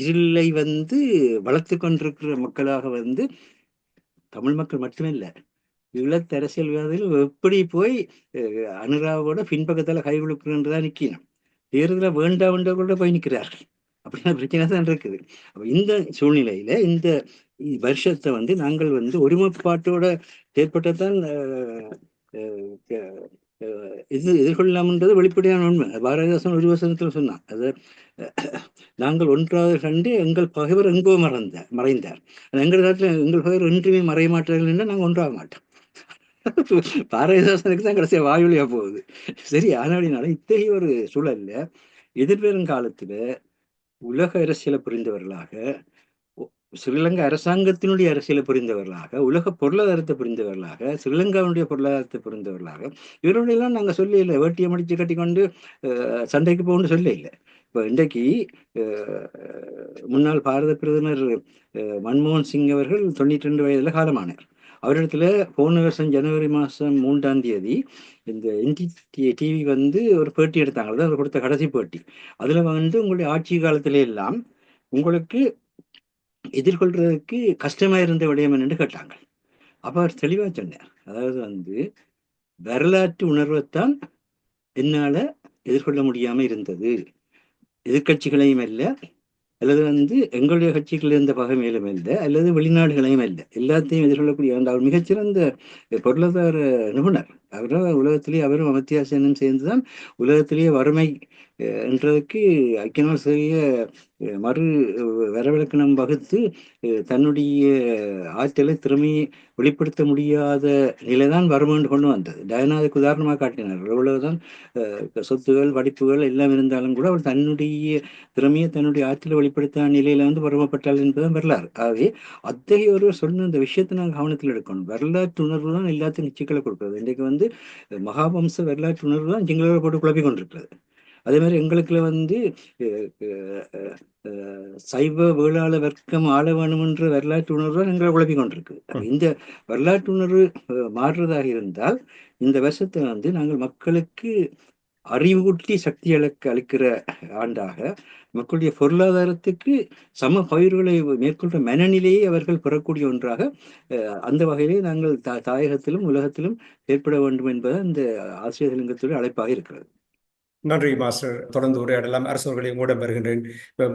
Speaker 2: இருளை வந்து வளர்த்து கொண்டிருக்கிற மக்களாக வந்து தமிழ் மக்கள் மட்டுமே இல்லை, ஈழத்து அரசியல்வாதிகள் எப்படி போய் அனுராவோட பின்பக்கத்துல கை கொடுக்குறதுதான் நிக்கணும். தேர்தல வேண்டா கூட போய் நிற்கிறார்கள். அப்படின்னா பிரச்சனை தான் இருக்குது. அப்ப இந்த சூழ்நிலையில இந்த வருஷத்தை வந்து நாங்கள் வந்து ஒருமைப்பாட்டோட ஏற்பட்டதான் எதிர்கொள்ளலாம்ன்றது வெளிப்படையான உண்மை. பாரதிதாசன் ஒரு வசனத்துல சொன்னான், அது நாங்கள் ஒன்றாவது கண்டு எங்கள் பகைவர் எங்கோ மறைந்தார். எங்கள் நாட்டில் எங்கள் பகைவர் ஒன்றுமே மறைய மாட்டார்கள் என்றால் நாங்கள் ஒன்றாக மாட்டோம். பாரதிதாசனுக்கு தான் கடைசியா வாயுலியா போகுது. சரி, ஆனாடினால இத்தகைய ஒரு சூழல்ல எதிர்வரும் காலத்துல உலக அரசியலை புரிந்தவர்களாக, ஸ்ரீலங்கா அரசாங்கத்தினுடைய அரசியலை புரிந்தவர்களாக, உலக பொருளாதாரத்தை புரிந்தவர்களாக, ஸ்ரீலங்காவுடைய பொருளாதாரத்தை புரிந்தவர்களாக, இவருடையெல்லாம் நாங்கள் சொல்ல இல்லை வேட்டியை முடிச்சு கட்டி கொண்டு சண்டைக்கு போகணும்னு சொல்ல இல்லை. இப்போ இன்றைக்கு முன்னாள் பாரத பிரதமர் மன்மோகன் சிங் அவர்கள் 92 வயதுல காலமானார். அவரிடத்துல போன வருஷம் ஜனவரி மாதம் 3ஆம் தேதி இந்த NDTV வந்து ஒரு பேட்டி எடுத்தாங்க. அதான் அவர் கொடுத்த கடைசி பேட்டி. அதுல வந்து உங்களுடைய ஆட்சி காலத்தில எல்லாம் உங்களுக்கு எதிர்கொள்றதுக்கு கஷ்டமா இருந்த விடயம் என்று கேட்டாங்க. அப்ப அவர் தெளிவா சொன்னார், அதாவது வந்து வரலாற்று உணர்வைத்தான் என்னால எதிர்கொள்ள முடியாம இருந்தது, எதிர்கட்சிகளையும் இல்லை, அல்லது வந்து எங்களுடைய கட்சிகள் இருந்த பகைமையிலும் இல்லை, அல்லது வெளிநாடுகளையும் இல்லை, எல்லாத்தையும் எதிர்கொள்ளக்கூடிய அவர் மிகச்சிறந்த பொருளாதார நிபுணர். அவரும் உலகத்திலேயே அவரும் அமர்த்தியா சேனும் சேர்ந்துதான் உலகத்திலேயே வறுமை என்றதுக்கு ஐக்கிய நாடு சபையை மறு வரவிலக்கணம் வகுத்து தன்னுடைய ஆற்றலை திறமையை வெளிப்படுத்த முடியாத நிலைதான் வருமென்று கொண்டு வந்தது. டயனா அதுக்கு உதாரணமாக காட்டினார். எவ்வளவுதான் சொத்துகள் படிப்புகள் எல்லாம் இருந்தாலும் கூட அவர் தன்னுடைய திறமையை தன்னுடைய ஆற்றலை வெளிப்படுத்த நிலையில வருமப்பட்டாள் என்பதுதான் வரலாறு. ஆகவே அத்தகைய ஒருவர் சொன்ன இந்த விஷயத்தை நாங்கள் கவனத்தில் எடுக்கணும். வரலாற்று உணர்வு தான் எல்லாத்தையும் நிச்சயங்களை கொடுக்கிறது. இன்றைக்கு மகாவம்ச வரலாற்று உணர்வு தான் எங்களை போட்டு குழப்பிக் கொண்டிருக்கிறது. அதே மாதிரி எங்களுக்குள்ள சைவ வேளாள வர்க்கம் ஆள வேணுமென்ற வரலாற்று உணர்வு தான் எங்களை குழப்பிக் கொண்டிருக்கு. இந்த வரலாற்று உணர்வு மாறுறதாக இருந்தால் இந்த வருஷத்தை நாங்கள் மக்களுக்கு அறிவூட்டி சக்தி அளிக்கிற ஆண்டாக, மக்களுடைய பொருளாதாரத்துக்கு சம பயிர்களை மேற்கொள்ற மனநிலையை அவர்கள் பெறக்கூடிய ஒன்றாக அந்த வகையிலே நாங்கள் தாயகத்திலும் உலகத்திலும் ஏற்பட வேண்டும் என்பது இந்த ஆசிரியர் லிங்கத்துடைய அழைப்பாக இருக்கிறது.
Speaker 1: நன்றி மாஸ்டர். தொடர்ந்து உரையாடலாம். அரசவர்களை உங்களிடம் வருகின்றேன்.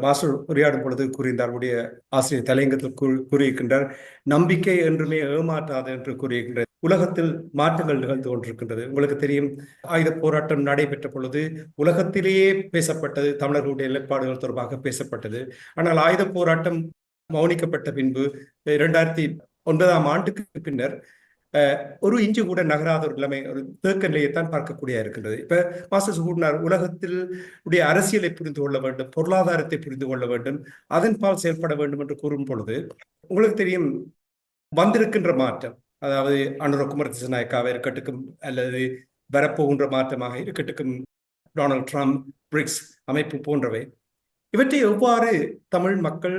Speaker 1: மாஸ்டர் உரையாடும் பொழுது கூறியிருந்தார், உடைய ஆசிரியர் தலையங்கத்தில் கூறியிருக்கின்றார், நம்பிக்கை என்றுமே ஏமாற்றாது என்று கூறியிருக்கின்றது. உலகத்தில் மாற்றங்கள் நிகழ்ந்து கொண்டிருக்கின்றது. உங்களுக்கு தெரியும், ஆயுத போராட்டம் நடைபெற்ற பொழுது உலகத்திலேயே பேசப்பட்டது, தமிழர்களுடைய நிலைப்பாடுகள் தொடர்பாக பேசப்பட்டது. ஆனால் ஆயுத போராட்டம் மௌனிக்கப்பட்ட பின்பு 2009ஆம் ஆண்டுக்கு பின்னர் ஒரு இஞ்சு கூட நகராத ஒரு நிலைமை, ஒரு தேக்க நிலையைத்தான் பார்க்கக்கூடிய இருக்கின்றது. இப்ப மாஸ்டர் கூறினார், உலகத்தில் உடைய அரசியலை புரிந்து கொள்ள வேண்டும், பொருளாதாரத்தை புரிந்து கொள்ள வேண்டும், அதன் பால் செயல்பட வேண்டும் என்று கூறும் பொழுது உங்களுக்கு தெரியும், வந்திருக்கின்ற மாற்றம், அதாவது அனுர குமார திசாநாயக்காவை இருக்கட்டும் அல்லது வரப்போகின்ற மாற்றமாக இருக்கட்டும், டொனால்ட் ட்ரம்ப், பிரிக்ஸ் அமைப்பு போன்றவை, இவற்றை எவ்வாறு தமிழ் மக்கள்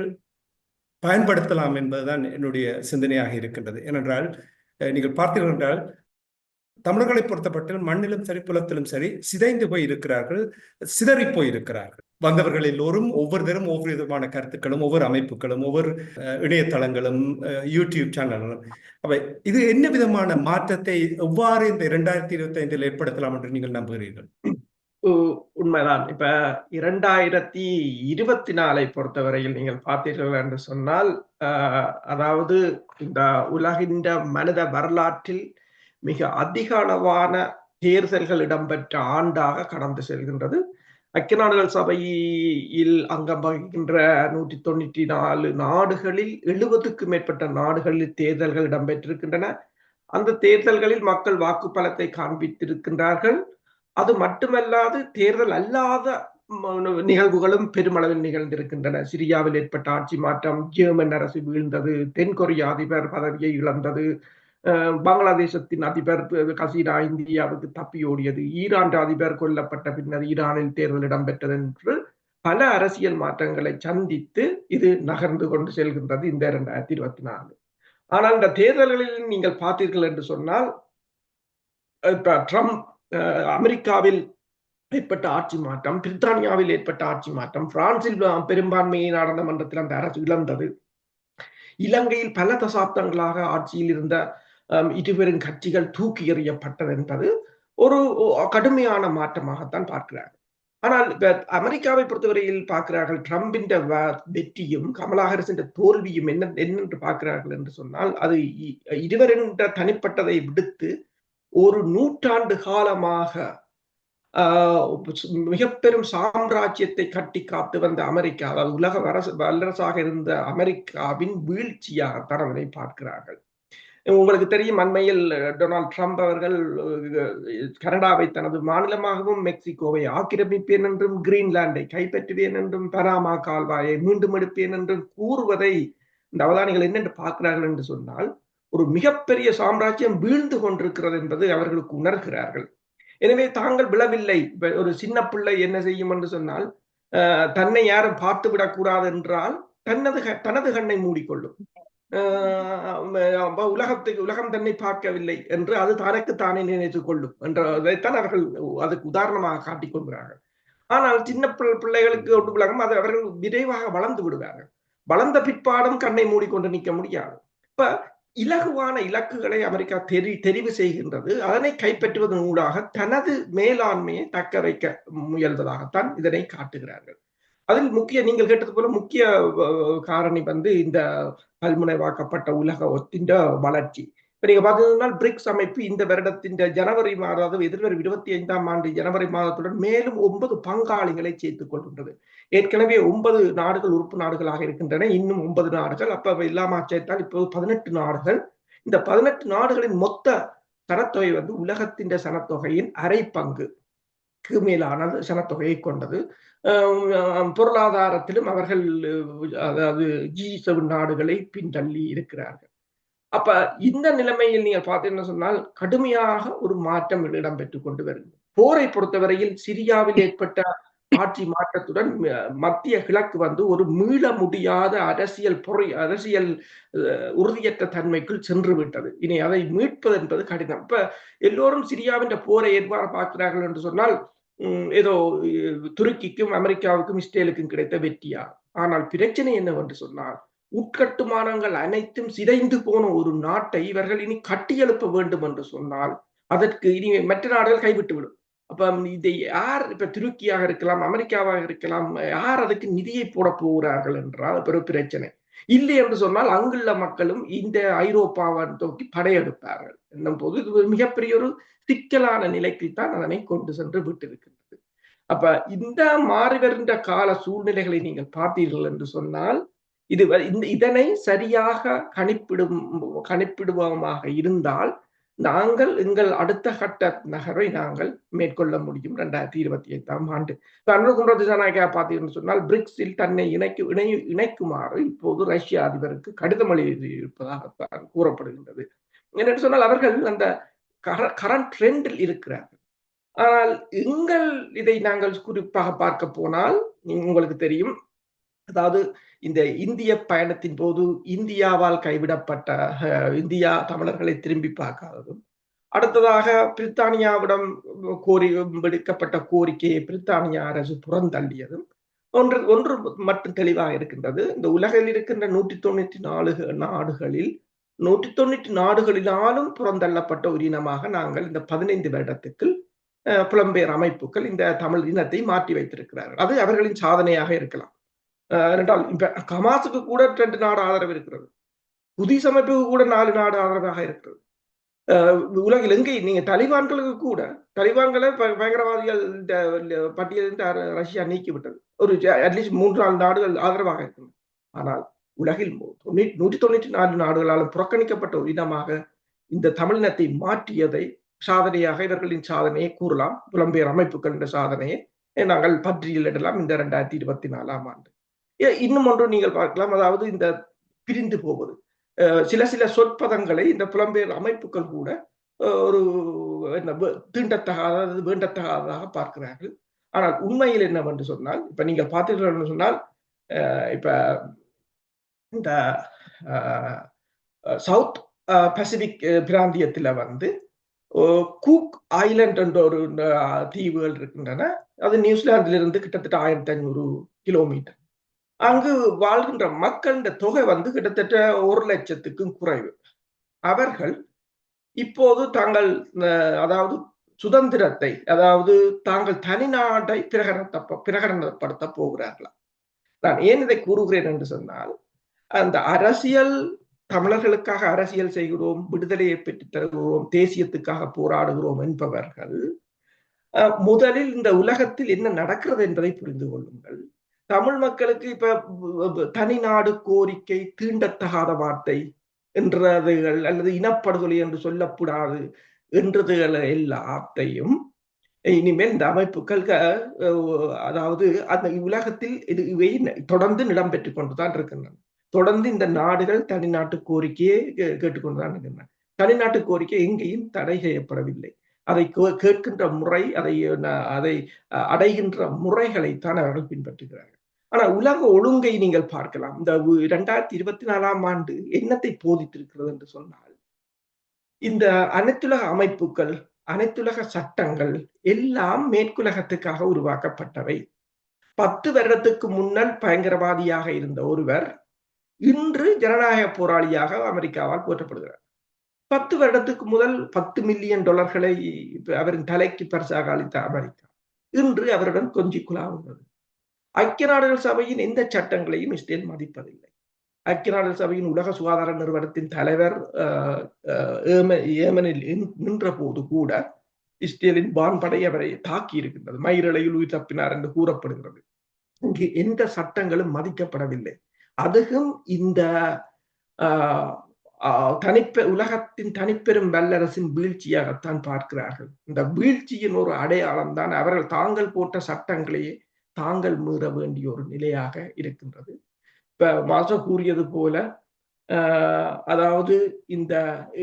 Speaker 1: பயன்படுத்தலாம் என்பதுதான் என்னுடைய சிந்தனையாக இருக்கின்றது. ஏனென்றால் நீங்கள் பார்த்தீர்கள் என்றால் தமிழர்களை பொறுத்தப்பட்ட மண்ணிலும் சரி புலத்திலும் சரி சிதைந்து போய் இருக்கிறார்கள், சிதறி போய் இருக்கிறார்கள். வந்தவர்கள் எல்லோரும் ஒவ்வொருத்தரும் ஒவ்வொரு விதமான கருத்துக்களும், ஒவ்வொரு அமைப்புகளும், ஒவ்வொரு இணையதளங்களும், யூடியூப் சேனல்களும். அவை இது என்ன விதமான மாற்றத்தை எவ்வாறு இந்த 2025 ஏற்படுத்தலாம் என்று நீங்கள் நம்புகிறீர்கள்?
Speaker 3: உண்மைதான். இப்ப 2024 பொறுத்தவரையில் நீங்கள் பார்த்தீர்கள் என்று சொன்னால், அதாவது இந்த உலகின் மனித வரலாற்றில் மிக அதிக அளவான தேர்தல்கள் இடம்பெற்ற ஆண்டாக கடந்து செல்கின்றது. ஐக்கிய நாடுகள் சபையில் அங்கம் வகிக்கின்ற 194 நாடுகளில் 70க்கும் மேற்பட்ட நாடுகளில் தேர்தல்கள் இடம்பெற்றிருக்கின்றன. அந்த தேர்தல்களில் மக்கள் வாக்கு பலத்தை காண்பித்திருக்கின்றார்கள். அது மட்டுமல்லாது தேர்தல் அல்லாத நிகழ்வுகளும் பெருமளவில் நிகழ்ந்திருக்கின்றன. சிரியாவில் ஏற்பட்ட ஆட்சி மாற்றம், ஜெர்மன் அரசு வீழ்ந்தது, தென்கொரிய அதிபர் பதவியை இழந்தது, பங்களாதேசத்தின் அதிபர் கசீரா இந்தியாவுக்கு தப்பியோடியது, ஈரான் அதிபர் கொல்லப்பட்ட பின்னர் ஈரானில் தேர்தல் இடம்பெற்றது என்று பல அரசியல் மாற்றங்களை சந்தித்து இது நகர்ந்து கொண்டு செல்கின்றது இந்த 2024. ஆனால் இந்த தேர்தல்களில் நீங்கள் பார்த்தீர்கள் என்று சொன்னால், இப்ப ட்ரம்ப் அமெரிக்காவில் ஏற்பட்ட ஆட்சி மாற்றம், பிரித்தானியாவில் ஏற்பட்ட ஆட்சி மாற்றம், பிரான்சில் பெரும்பான்மையை நாடாளுமன்றத்தில் அந்த அரசு இழந்தது, இலங்கையில் பல தசாப்தங்களாக ஆட்சியில் இருந்த இருவரின் கட்சிகள் தூக்கி எறியப்பட்டது என்பது ஒரு கடுமையான மாற்றமாகத்தான் பார்க்கிறார்கள். ஆனால் அமெரிக்காவை பொறுத்தவரையில் பார்க்கிறார்கள், ட்ரம்பின் வெற்றியும் கமலா ஹாரிஸின் தோல்வியும் என்னென்று பார்க்கிறார்கள் என்று சொன்னால், அது இருவரின் தனிப்பட்டதை விடுத்து ஒரு 100 ஆண்டு காலமாக மிக பெரும் சாம்ராஜ்யத்தை கட்டி காத்து வந்த அமெரிக்கா, அதாவது உலக வல்லரசாக இருந்த அமெரிக்காவின் வீழ்ச்சியாகத்தான் அதனை பார்க்கிறார்கள். உங்களுக்கு தெரியும், அண்மையில் டொனால்ட் ட்ரம்ப் அவர்கள் கனடாவை தனது மாநிலமாகவும், மெக்சிகோவை ஆக்கிரமிப்பேன் என்றும், கிரீன்லாண்டை கைப்பற்றுவேன் என்றும், பனாமா கால்வாயை மீண்டும் எடுப்பேன் என்றும் கூறுவதை இந்த அவதானிகள் என்னென்று பார்க்கிறார்கள் என்று சொன்னால், ஒரு மிகப்பெரிய சாம்ராஜ்யம் வீழ்ந்து கொண்டிருக்கிறது என்பது அவர்களுக்கு உணர்கிறார்கள். எனவே தாங்கள் விழவில்லை. ஒரு சின்ன பிள்ளை என்ன செய்யும் என்று சொன்னால், தன்னை யாரும் பார்த்து விடக்கூடாது என்றால் தனது கண்ணை மூடிக்கொள்ளும். உலகம் தன்னை பார்க்கவில்லை என்று அது தனக்கு தானே நினைத்துக் கொள்ளும் என்றதைத்தான் அவர்கள் அதுக்கு உதாரணமாக காட்டிக் கொள்கிறார்கள். ஆனால் சின்ன பிள்ளைகளுக்கு ஒட்டு உலகம் அது அவர்கள் விரைவாக வளர்ந்து விடுவார்கள். வளர்ந்த பிற்பாடும் கண்ணை மூடிக்கொண்டு நிற்க முடியாது. இப்ப இலகுவான இலக்குகளை அமெரிக்கா தெரிவு செய்கின்றது. அதனை கைப்பற்றுவதன் ஊடாக தனது மேலாண்மையை தக்க வைக்க முயல்வதாகத்தான் இதனை காட்டுகிறார்கள். அதில் நீங்கள் கேட்டது போல முக்கிய காரணி இந்த பல்முனைவாக்கப்பட்ட உலக ஒத்தின் வளர்ச்சி. இப்ப நீங்க பார்த்தீங்கன்னா பிரிக்ஸ் அமைப்பு இந்த வருடத்தின் ஜனவரி மாதம், அதாவது எதிர்வரும் 25ஆம் ஆண்டு ஜனவரி மாதத்துடன் மேலும் 9 பங்காளிகளை சேர்த்துக் கொள்கின்றது. ஏற்கனவே 9 நாடுகள் உறுப்பு நாடுகளாக இருக்கின்றன. இன்னும் 9 நாடுகள். அப்ப இல்லாம சேர்த்தால் இப்போது 18 நாடுகள். இந்த 18 நாடுகளின் மொத்த சனத்தொகை வந்து உலகத்தின் சனத்தொகையின் அரை பங்குக்கு மேலான சனத்தொகையை கொண்டது. பொருளாதாரத்திலும் அவர்கள் அதாவது G7 நாடுகளை பின்தள்ளி இருக்கிறார்கள். அப்ப இந்த நிலைமையில் நீங்கள் பார்த்தீங்கன்னு சொன்னால் கடுமையாக ஒரு மாற்றம் இடம்பெற்றுக் கொண்டு வருகிறது. போரை பொறுத்தவரையில் சிரியாவில் ஏற்பட்ட ஆட்சி மாற்றத்துடன் மத்திய கிழக்கு வந்து ஒரு மீள முடியாத அரசியல் உறுதியற்ற தன்மைக்குள் சென்று விட்டது. இனி அதை மீட்பது என்பது கடினம். இப்ப எல்லோரும் சிரியாவின் போரை எவ்வாறு பார்க்கிறார்கள் என்று சொன்னால் ஏதோ துருக்கிக்கும் அமெரிக்காவுக்கும் இஸ்ரேலுக்கும் கிடைத்த வெற்றியா. ஆனால் பிரச்சனை என்னவென்று சொன்னால் உட்கட்டுமானங்கள் அனைத்தும் சிதைந்து போன ஒரு நாட்டை இவர்கள் இனி கட்டியெழுப்ப வேண்டும் என்று சொன்னால் அதற்கு இனி மற்ற நாடுகள் கைவிட்டுவிடும். அப்ப இதை யார், இப்ப துருக்கியாக இருக்கலாம், அமெரிக்காவாக இருக்கலாம், யார் அதுக்கு நிதியை போட போகிறார்கள் என்றால் பெரும் பிரச்சனை. இல்லை என்று சொன்னால் அங்குள்ள மக்களும் இந்த ஐரோப்பாவை நோக்கி படையெடுப்பார்கள் என்னும் போது இது மிகப்பெரிய ஒரு சிக்கலான நிலைக்குத்தான் அதனை கொண்டு சென்று விட்டிருக்கின்றது. அப்ப இந்த மாறி வருகின்ற கால சூழ்நிலைகளை நீங்கள் பார்த்தீர்கள் என்று சொன்னால் இதனை சரியாக கணிப்பிடுவோமாக இருந்தால் நாங்கள் எங்கள் அடுத்த கட்ட நகரை நாங்கள் மேற்கொள்ள முடியும் 2025ஆம் ஆண்டு. அனுகுன்ற திசாநாயகா பார்த்தீங்கன்னு சொன்னால் பிரிக்ஸில் தன்னை இணைக்குமாறு இப்போது ரஷ்ய அதிபருக்கு கடிதம் எழுதியிருப்பதாகத்தான் கூறப்படுகின்றது. என்று சொன்னால் அவர்கள் அந்த கரண்ட் ட்ரெண்டில் இருக்கிறார்கள். ஆனால் இதை நாங்கள் குறிப்பாக பார்க்க போனால் உங்களுக்கு தெரியும், அதாவது இந்த இந்திய பயணத்தின் போது இந்தியாவால் கைவிடப்பட்ட இந்தியா தமிழர்களை திரும்பி பார்க்காததும், அடுத்ததாக பிரித்தானியாவிடம் விடுக்கப்பட்ட கோரிக்கையை பிரித்தானிய அரசு புறந்தள்ளியதும் ஒன்று மட்டும் தெளிவாக இருக்கின்றது. இந்த உலகில் இருக்கின்ற 194 நாடுகளில் 190 நாடுகளினாலும் புறந்தள்ளப்பட்ட ஒரு இனமாக நாங்கள் இந்த 15 வருடத்துக்கு புலம்பெயர் அமைப்புகள் இந்த தமிழ் இனத்தை மாற்றி வைத்திருக்கிறார்கள். அது அவர்களின் சாதனையாக இருக்கலாம். என்றால் இப்ப ஹமாஸுக்கு கூட 2 நாடு ஆதரவு இருக்கிறது. புதிய அமைப்புக்கு கூட 4 நாடு ஆதரவாக இருக்கிறது. உலகில் எங்கே நீங்க தலிபான்களுக்கு கூட தலிபான்களை பயங்கரவாதிகள் பட்டியலிருந்து ரஷ்யா நீக்கிவிட்டது. ஒரு அட்லீஸ்ட் 3-4 நாடுகள் ஆதரவாக இருக்கிறது. ஆனால் உலகில் 194 நாடுகளால் புறக்கணிக்கப்பட்ட ஒரு இனமாக இந்த தமிழினத்தை மாற்றியதை சாதனையாக இவர்களின் சாதனையை கூறலாம். புலம்பெயர் அமைப்புகள் என்ற சாதனையை நாங்கள் பட்டியலிடலாம் இந்த 2024ஆம் ஆண்டு. இன்னும் ஒன்று நீங்கள் பார்க்கலாம், அதாவது இந்த பிரிந்து போவது. சில சொற்பதங்களை இந்த புலம்பெயர் அமைப்புகள் கூட ஒரு தீண்டத்தகாத வேண்டத்தகாததாக பார்க்கிறார்கள். ஆனால் உண்மையில் என்னவென்று சொன்னால், இப்ப நீங்கள் பார்த்தீர்கள் சொன்னால் இப்ப இந்த சவுத் பசிபிக் பிராந்தியத்தில் வந்து கூக் ஐலண்ட் என்ற ஒரு தீவுகள் இருக்கின்றன. அது நியூசிலாந்திலிருந்து கிட்டத்தட்ட 1500 கிலோமீட்டர். அங்கு வாழ்கின்ற மக்களின் தொகை வந்து கிட்டத்தட்ட 1 லட்சத்துக்கும் குறைவு. அவர்கள் இப்போது தாங்கள் அதாவது சுதந்திரத்தை, அதாவது தாங்கள் தனிநாட்டை பிரகடனப்படுத்த போகிறார்களா? நான் ஏன் இதை கூறுகிறேன் என்று சொன்னால், அந்த அரசியல் தமிழர்களுக்காக அரசியல் செய்கிறோம், விடுதலையை பெற்று தருகிறோம், தேசியத்துக்காக போராடுகிறோம் என்பவர்கள் முதலில் இந்த உலகத்தில் என்ன நடக்கிறது என்பதை புரிந்து கொள்ளுங்கள். தமிழ் மக்களுக்கு இப்ப தனிநாடு கோரிக்கை தீண்டத்தகாத வார்த்தை என்றதுகள் அல்லது இனப்படுகொலை என்று சொல்லக்கூடாது என்றதுகள் எல்லாத்தையும் இனிமேல் இந்த அமைப்புகள் அதாவது அந்த உலகத்தில் இவை தொடர்ந்து இடம்பெற்றுக் கொண்டுதான் இருக்கின்றன. தொடர்ந்து இந்த நாடுகள் தனிநாட்டு கோரிக்கையை கேட்டுக்கொண்டுதான் இருக்கின்றன. தனிநாட்டு கோரிக்கை எங்கேயும் தடை செய்யப்படவில்லை. அதை கேட்கின்ற முறை, அதை அடைகின்ற முறைகளைத்தான் அவர்கள் பின்பற்றுகிறார்கள். ஆனா உலக ஒழுங்கை நீங்கள் பார்க்கலாம். இந்த 2024ஆம் ஆண்டு என்னத்தை போதித்திருக்கிறது என்று சொன்னால், இந்த அனைத்துலக அமைப்புகள், அனைத்துலக சட்டங்கள் எல்லாம் மேற்குலகத்துக்காக உருவாக்கப்பட்டவை. 10 வருடத்துக்கு முன்னால் பயங்கரவாதியாக இருந்த ஒருவர் இன்று ஜனநாயக போராளியாக அமெரிக்காவால் போற்றப்படுகிறார். 10 வருடத்துக்கு முதல் $10 மில்லியன் அவரின் தலைக்கு பரிசாக அளித்த அமெரிக்கா இன்று அவருடன் கொஞ்சி குழாவுகிறது. ஐக்கிய நாடுகள் சபையின் எந்த சட்டங்களையும் இஸ்ரேல் மதிப்பதில்லை. ஐக்கிய நாடுகள் சபையின் உலக சுகாதார நிறுவனத்தின் தலைவர் ஏமனில் நின்ற போது கூட இஸ்ரேலின் வான்படை அவரை தாக்கி இருக்கின்றது. மயிரிழையில் உயிர் தப்பினார் என்று கூறப்படுகிறது. இங்கு எந்த சட்டங்களும் மதிக்கப்படவில்லை. அதுவும் இந்த உலகத்தின் தனிப்பெரும் வல்லரசின் வீழ்ச்சியாகத்தான் பார்க்கிறார்கள். இந்த வீழ்ச்சியின் ஒரு அடையாளம் தான் அவர்கள் தாங்கள் போட்ட சட்டங்களையே தாங்கள் மீற வேண்டிய ஒரு நிலையாக இருக்கின்றது. இப்ப மாச கூறியது போல அதாவது இந்த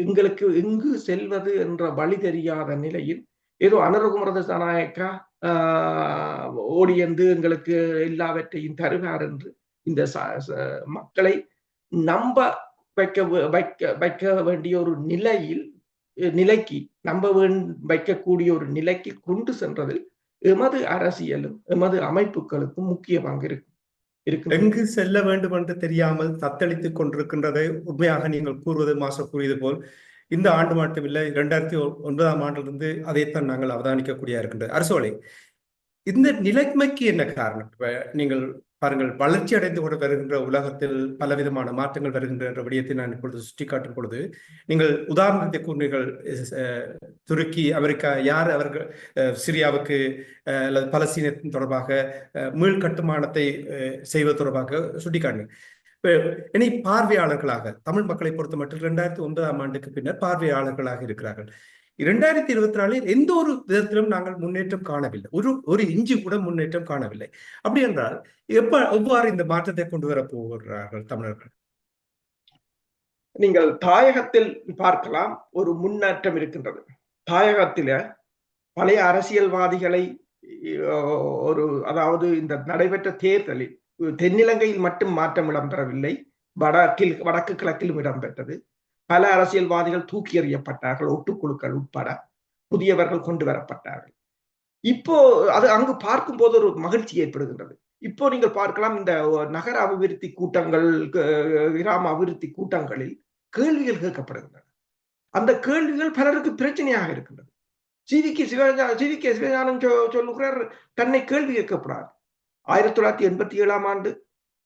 Speaker 3: எங்களுக்கு எங்கு செல்வது என்ற வழி தெரியாத நிலையில் ஏதோ அனுரகுமார திசாநாயக்கா ஓடியந்து எங்களுக்கு எல்லாவற்றையும் தருவார் என்று இந்த மக்களை நம்ப வைக்க வேண்டிய ஒரு நிலைக்கு வைக்கக்கூடிய ஒரு நிலைக்கு கொண்டு சென்றதில் எமது அரசியலும் எமது அமைப்புகளுக்கும் முக்கிய பங்கு இருக்கு.
Speaker 1: எங்கு செல்ல வேண்டும் என்று தெரியாமல் தத்தளித்துக் கொண்டிருக்கின்றதை உண்மையாக நீங்கள் கூறுவது கூறியது போல் இந்த ஆண்டு மட்டுமில்லை 2009ஆம் ஆண்டிலிருந்து அதைத்தான் நாங்கள் அவதானிக்கக்கூடிய இருக்கின்றது. அரசோலை, இந்த நிலைமைக்கு என்ன காரணம்? நீங்கள் பாருங்கள், வளர்ச்சி அடைந்து கொண்டு வருகின்ற உலகத்தில் பலவிதமான மாற்றங்கள் வருகின்ற என்ற விடயத்தை நான் இப்பொழுது சுட்டிக்காட்டும் பொழுது நீங்கள் உதாரணத்தை கூறினீர்கள். துருக்கி, அமெரிக்கா, யார் அவர்கள் சிரியாவுக்கு அல்லது பலஸ்தீனத்தின் தொடர்பாக மீள் கட்டுமானத்தை செய்வது தொடர்பாக சுட்டிக்காட்டினீர்கள். இனி பார்வையாளர்களாக தமிழ் மக்களை பொறுத்த மட்டும் 2009ஆம் ஆண்டுக்கு பின்னர் பார்வையாளர்களாக இருக்கிறார்கள். 2024 எந்த ஒரு விதத்திலும் நாங்கள் முன்னேற்றம் காணவில்லை. ஒரு இஞ்சி கூட முன்னேற்றம் காணவில்லை. அப்படி என்றால் எவ்வாறு இந்த மாற்றத்தை கொண்டு வர போகிறார்கள் தமிழர்கள்?
Speaker 3: நீங்கள் தாயகத்தில் பார்க்கலாம், ஒரு முன்னேற்றம் இருக்கின்றது. தாயகத்தில பழைய அரசியல்வாதிகளை அதாவது இந்த நடைபெற்ற தேர்தலில் தென்னிலங்கையில் மட்டும் மாற்றம் இடம்பெறவில்லை, வடக்கு கிழக்கிலும் இடம்பெற்றது. பல அரசியல்வாதிகள் தூக்கி எறியப்பட்டார்கள், ஒட்டுக்குழுக்கள் உட்பட புதியவர்கள் கொண்டு வரப்பட்டார்கள். இப்போ அது அங்கு பார்க்கும் போது ஒரு மகிழ்ச்சி ஏற்படுகின்றது. இப்போ நீங்கள் பார்க்கலாம், இந்த நகர அபிவிருத்தி கூட்டங்கள், கிராம அபிவிருத்தி கூட்டங்களில் கேள்விகள் கேட்கப்படுகின்றன. அந்த கேள்விகள் பலருக்கு பிரச்சனையாக இருக்கின்றது. சிவிகே சிவஞானம் சொல்லுகிறார், தன்னை கேள்வி கேட்கப்படாது. 1987ஆம் ஆண்டு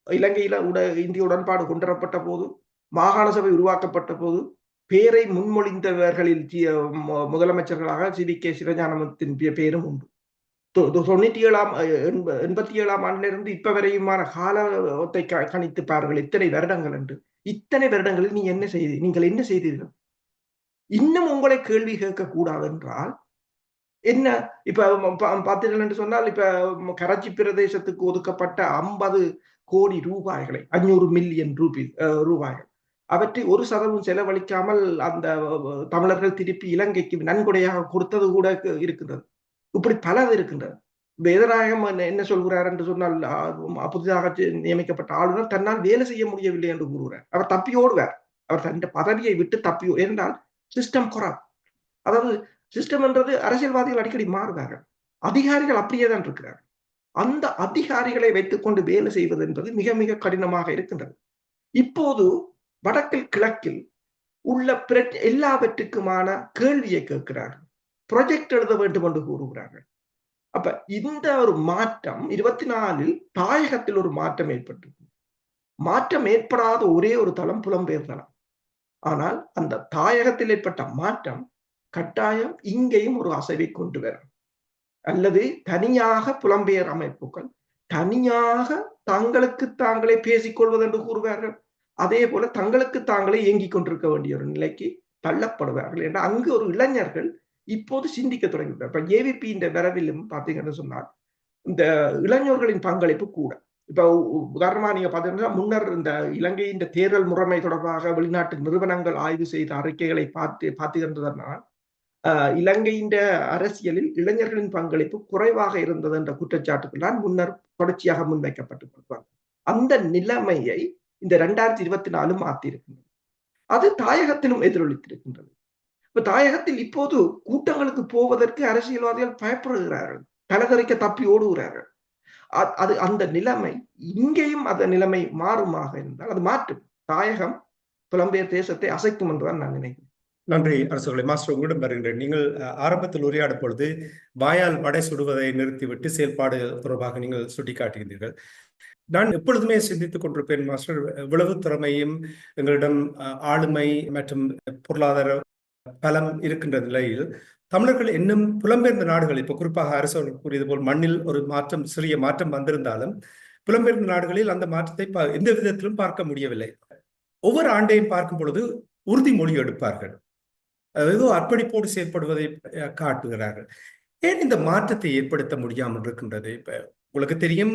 Speaker 3: இலங்கையில இந்திய உடன்பாடு கொண்டுவரப்பட்ட போது, மாகாண சபை உருவாக்கப்பட்ட போது பேரை முன்மொழிந்தவர்களில் முதலமைச்சர்களாக சிவிகே சிவஞானத்தின் பேரும் உண்டு. 87ஆம் ஆண்டிலிருந்து இப்ப வரையுமான காலத்தை கணித்து பாருங்கள், எத்தனை வருடங்கள் என்று. இத்தனை வருடங்களில் நீங்கள் என்ன செய்தீர்கள்? இன்னும் உங்களை கேள்வி கேட்க கூடாது என்றால் என்ன? இப்ப பார்த்தீர்கள் என்று சொன்னால், இப்ப கராச்சி பிரதேசத்துக்கு ஒதுக்கப்பட்ட 50 கோடி ரூபாய்களை, 500 மில்லியன் ரூபாய்கள், அவற்றை 1% செலவழிக்காமல் அந்த தமிழர்கள் திருப்பி இலங்கைக்கு நன்கொடையாக கொடுத்தது கூட இருக்கின்றது. இப்படி பலது இருக்கின்றது. வேதநாயகம் என்ன சொல்கிறார் என்று சொன்னால், புதிதாக நியமிக்கப்பட்ட ஆளுநர் தன்னால் வேலை செய்ய முடியவில்லை என்று கூறுகிறார். அவர் தப்பி ஓடுவார். அவர் தன் பதவியை விட்டு தப்பி, என்றால் சிஸ்டம் கரப்ட். அதாவது சிஸ்டம் என்றது அரசியல்வாதிகள் அடிக்கடி மாறுவார்கள், அதிகாரிகள் அப்படியே தான் இருக்கிறார்கள். அந்த அதிகாரிகளை வைத்துக் கொண்டு வேலை செய்வது என்பது மிக மிக கடினமாக இருக்கின்றது. இப்போது வடக்கில் கிழக்கில் உள்ள எல்லாவற்றுக்குமான கேள்வியை கேட்கிறார்கள், ப்ராஜெக்ட் எழுத வேண்டும் என்று கூறுகிறார்கள். அப்ப இந்த ஒரு மாற்றம் 24இல் தாயகத்தில் ஒரு மாற்றம் ஏற்பட்டிருக்கு. மாற்றம் ஏற்படாத ஒரே ஒரு தளம் புலம்பெயர் தளம். ஆனால் அந்த தாயகத்தில் ஏற்பட்ட மாற்றம் கட்டாயம் இங்கேயும் ஒரு அசைவை கொண்டு வரும். அல்லது தனியாக புலம்பெயர் அமைப்புகள் தனியாக தங்களுக்கு தாங்களே பேசிக்கொள்வது என்று கூறுவார்கள். அதே போல தங்களுக்கு தாங்களே இயங்கிக் கொண்டிருக்க வேண்டிய ஒரு நிலைக்கு தள்ளப்படுவார்கள். என்ற அங்கு ஒரு இளைஞர்கள் இப்போது சிந்திக்க தொடங்கிவிட்டார். இப்ப ஏவிபி இந்த வரவிலும் பார்த்தீங்கன்னு சொன்னால், இந்த இளைஞர்களின் பங்களிப்பு கூட. இப்ப உதாரணமா நீங்க பாத்தீங்கன்னா, முன்னர் இந்த இலங்கையின் தேர்தல் முறைமை தொடர்பாக வெளிநாட்டு நிறுவனங்கள் ஆய்வு செய்த அறிக்கைகளை பார்த்துகின்றதனால் இலங்கையின் அரசியலில் இளைஞர்களின் பங்களிப்பு குறைவாக இருந்தது என்ற குற்றச்சாட்டுகள் தான் முன்னர் தொடர்ச்சியாக முன்வைக்கப்பட்டிருக்கிறார். அந்த நிலைமையை இந்த 2024 மாற்றியிருக்கின்றது. அது தாயகத்திலும் எதிரொலித்திருக்கின்றது. இப்ப தாயகத்தில் இப்போது கூட்டங்களுக்கு போவதற்கு அரசியல்வாதிகள் பயப்படுகிறார்கள், தலைதறிக்க தப்பி ஓடுகிறார்கள். அது அந்த நிலைமை இங்கேயும் அந்த நிலைமை மாறுமாக இருந்தால் அது மாற்றும். தாயகம் புலம்பெயர் தேசத்தை அசைக்கும் என்றுதான் நான் நினைக்கிறேன்.
Speaker 1: நன்றி அரசுகளை. மாஸ்டர், உங்களிடம் வருகின்றேன். நீங்கள் ஆரம்பத்தில் உரையாடும் பொழுது வாயால் வடை சுடுவதை நிறுத்திவிட்டு செயல்பாடு தொடர்பாக நீங்கள் சுட்டிக்காட்டுகின்றீர்கள். நான் எப்பொழுதுமே சிந்தித்துக் கொண்டிருப்பேன் மாஸ்டர், இவ்வளவு திறமையும் எங்களிடம் ஆளுமை மற்றும் பொருளாதார பலம் இருக்கின்ற நிலையில் தமிழர்கள் இன்னும் புலம்பெயர்ந்த நாடுகள், இப்போ குறிப்பாக அரசு கூறியது போல் மண்ணில் ஒரு மாற்றம், சிறிய மாற்றம் வந்திருந்தாலும் புலம்பெயர்ந்த நாடுகளில் அந்த மாற்றத்தை எந்த விதத்திலும் பார்க்க முடியவில்லை. ஒவ்வொரு ஆண்டையும் பார்க்கும் பொழுது உறுதிமொழி எடுப்பார்கள், ஏதோ அர்ப்பணிப்போடு செயற்படுவதை காட்டுகிறார்கள். ஏன் இந்த மாற்றத்தை ஏற்படுத்த முடியாமல் இருக்கின்றது? இப்ப உங்களுக்கு தெரியும்,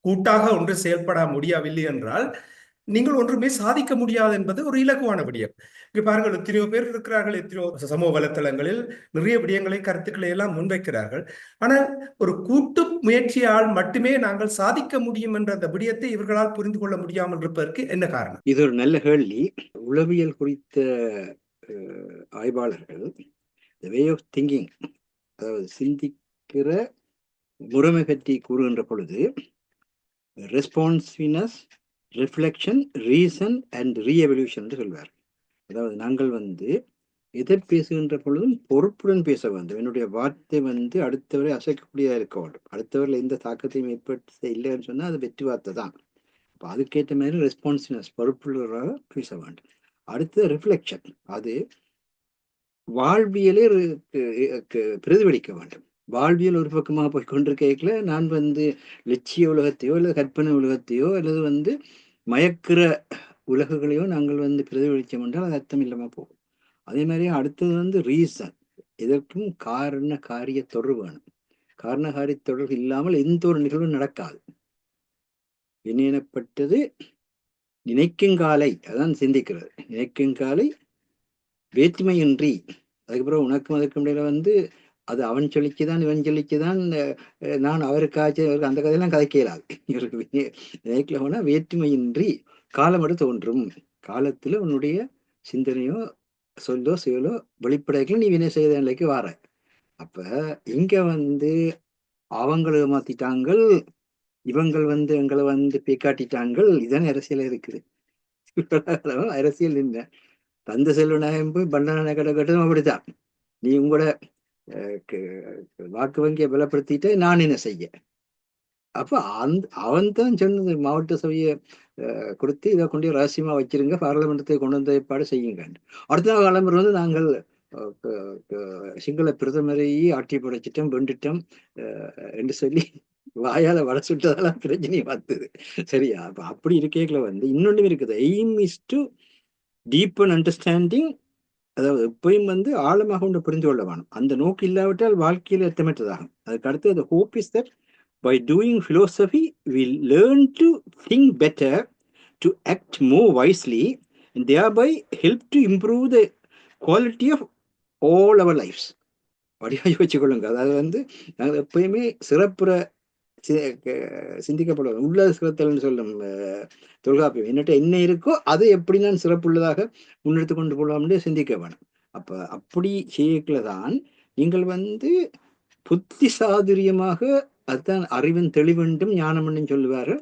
Speaker 1: கூட்டாக ஒன்று செயல்பட முடியவில்லை என்றால் நீங்கள் ஒன்றுமே சாதிக்க முடியாது என்பது ஒரு இலகுவான விடயம். இங்க பாருங்கள், எத்தனையோ பேர் இருக்கிறார்கள், எத்தனையோ சமூக வலைத்தளங்களில் நிறைய விடயங்களை, கருத்துக்களை எல்லாம் முன்வைக்கிறார்கள். ஆனால் ஒரு கூட்டு முயற்சியால் மட்டுமே நாங்கள் சாதிக்க முடியும் என்ற அந்த விடயத்தை இவர்களால் புரிந்து கொள்ள முடியாமல் இருப்பதற்கு என்ன காரணம்?
Speaker 2: இது ஒரு நல்ல கேள்வி. உளவியல் குறித்த ஆய்வாளர்கள் வே ஆஃப் திங்கிங், அதாவது சிந்திக்கிற முறைமை பற்றி கூறுகின்ற பொழுது ரெஸ்பான்சிவ்னஸ், ரிஃப்ளெக்ஷன், ரீசன் அண்ட் ரீஎவல்யூஷன் என்று சொல்வார். அதாவது நாங்கள் எதை பேசுகின்ற பொழுதும் பொறுப்புடன் பேச வேண்டும். என்னுடைய வார்த்தை அடுத்தவரை அசைக்கக்கூடியதாக இருக்க வேண்டும். அடுத்தவரில் எந்த தாக்கத்தையும் ஏற்படுத்த இல்லைன்னு சொன்னால் அது வெற்றி வார்த்தை தான். அப்போ அதுக்கேற்ற மாதிரி ரெஸ்பான்சிவ்னஸ், பொறுப்புள்ளவராக பேச வேண்டும். அடுத்தது ரிஃப்ளெக்ஷன், அது வாழ்வியலே பிரதிபலிக்க வேண்டும். வாழ்வியல் ஒரு பக்கமாக போய் கொண்டிருக்கல நான் லட்சிய உலகத்தையோ அல்லது கற்பனை உலகத்தையோ அல்லது மயக்கிற உலகங்களையோ நாங்கள் பிரதிபலித்தோம் என்றால் அது அர்த்தம் இல்லாமல் போகும். அதே மாதிரி அடுத்தது ரீசன், இதற்கும் காரண காரிய தொடர்பு வேணும். காரண காரிய தொடர்பு இல்லாமல் எந்த ஒரு நிகழ்வும் நடக்காது. வினையினப்பட்டது நினைக்குங்காலை, அதான் சிந்திக்கிறது. நினைக்குங்காலை வேற்றுமையின்றி, அதுக்கப்புறம் உனக்கும் அதற்கும் இடையில அது அவன் சொல்லிச்சுதான் இவன் சொல்லிச்சுதான் நான் அவருக்காச்சு அவருக்கு அந்த கதையெல்லாம் கதைக்க இயலாது. இவருக்கு நினைக்கல போனா வேற்றுமையின்றி காலம் தோன்றும். காலத்துல உன்னுடைய சிந்தனையோ சொல்லோ செயலோ வெளிப்படைகள் நீ வினை செய்த நிலைக்கு வார. அப்ப இங்க அவங்களை மாத்திட்டாங்கள், இவங்கள் எங்களை பேக்காட்டிட்டாங்கள். இதானே அரசியல் இருக்குது. அரசியல் என்ன தந்த செல்வநாயகம் போய் பண்டான கடை கட்டதும் அப்படித்தான். நீ உங்களோட வாக்கு வங்கியை பலப்படுத்திட்டு நான் என்ன செய்ய? அப்ப அவன் தான் சொன்னது, மாவட்ட சபையை கொடுத்து இதை கொண்டு ரகசியமா வச்சிருங்க, பார்லிமெண்டத்தை கொண்டு வந்த ஏற்பாடு செய்யுங்க. அடுத்த நாள் கிளம்புறது நாங்கள் சிங்கள பிரதமரையே ஆட்சி படைச்சிட்டோம், வெண்டுட்டோம் என்று சொல்லி வாயால வட சுட்டதெல்லாம் பிரச்சனையை பார்த்தது. சரியா? அப்ப அப்படி இருக்கேங்கள இன்னொன்றும் இருக்குது. Aim is to deepen understanding, அதாவது எப்பயும் ஆழமாக கொண்டு புரிந்து கொள்ள வேணும். அந்த நோக்கு இல்லாவிட்டால் வாழ்க்கையில் எத்தமற்றதாகும். அதுக்கு அடுத்து the hope is that by doing philosophy we learn to think better, to act more wisely, and thereby help to improve the quality of all our lives. வடிவாக வச்சுக்கொள்ளுங்க. அதாவது நாங்கள் எப்பயுமே சிறப்புற சிந்திக்கப்படும் உள்ள சிறத்தல்னு சொல்லும் தொல்காப்பியம். என்னட்ட என்ன இருக்கோ அதை எப்படி நான் சிறப்புள்ளதாக முன்னெடுத்து கொண்டு போகலாம்னு சிந்திக்க வேணும். அப்ப அப்படி செய்யக்குள்ளதான் நீங்கள் புத்தி சாதுரியமாக, அதுதான் அறிவின் தெளிவென்றும் ஞானம்னு சொல்லுவாரு.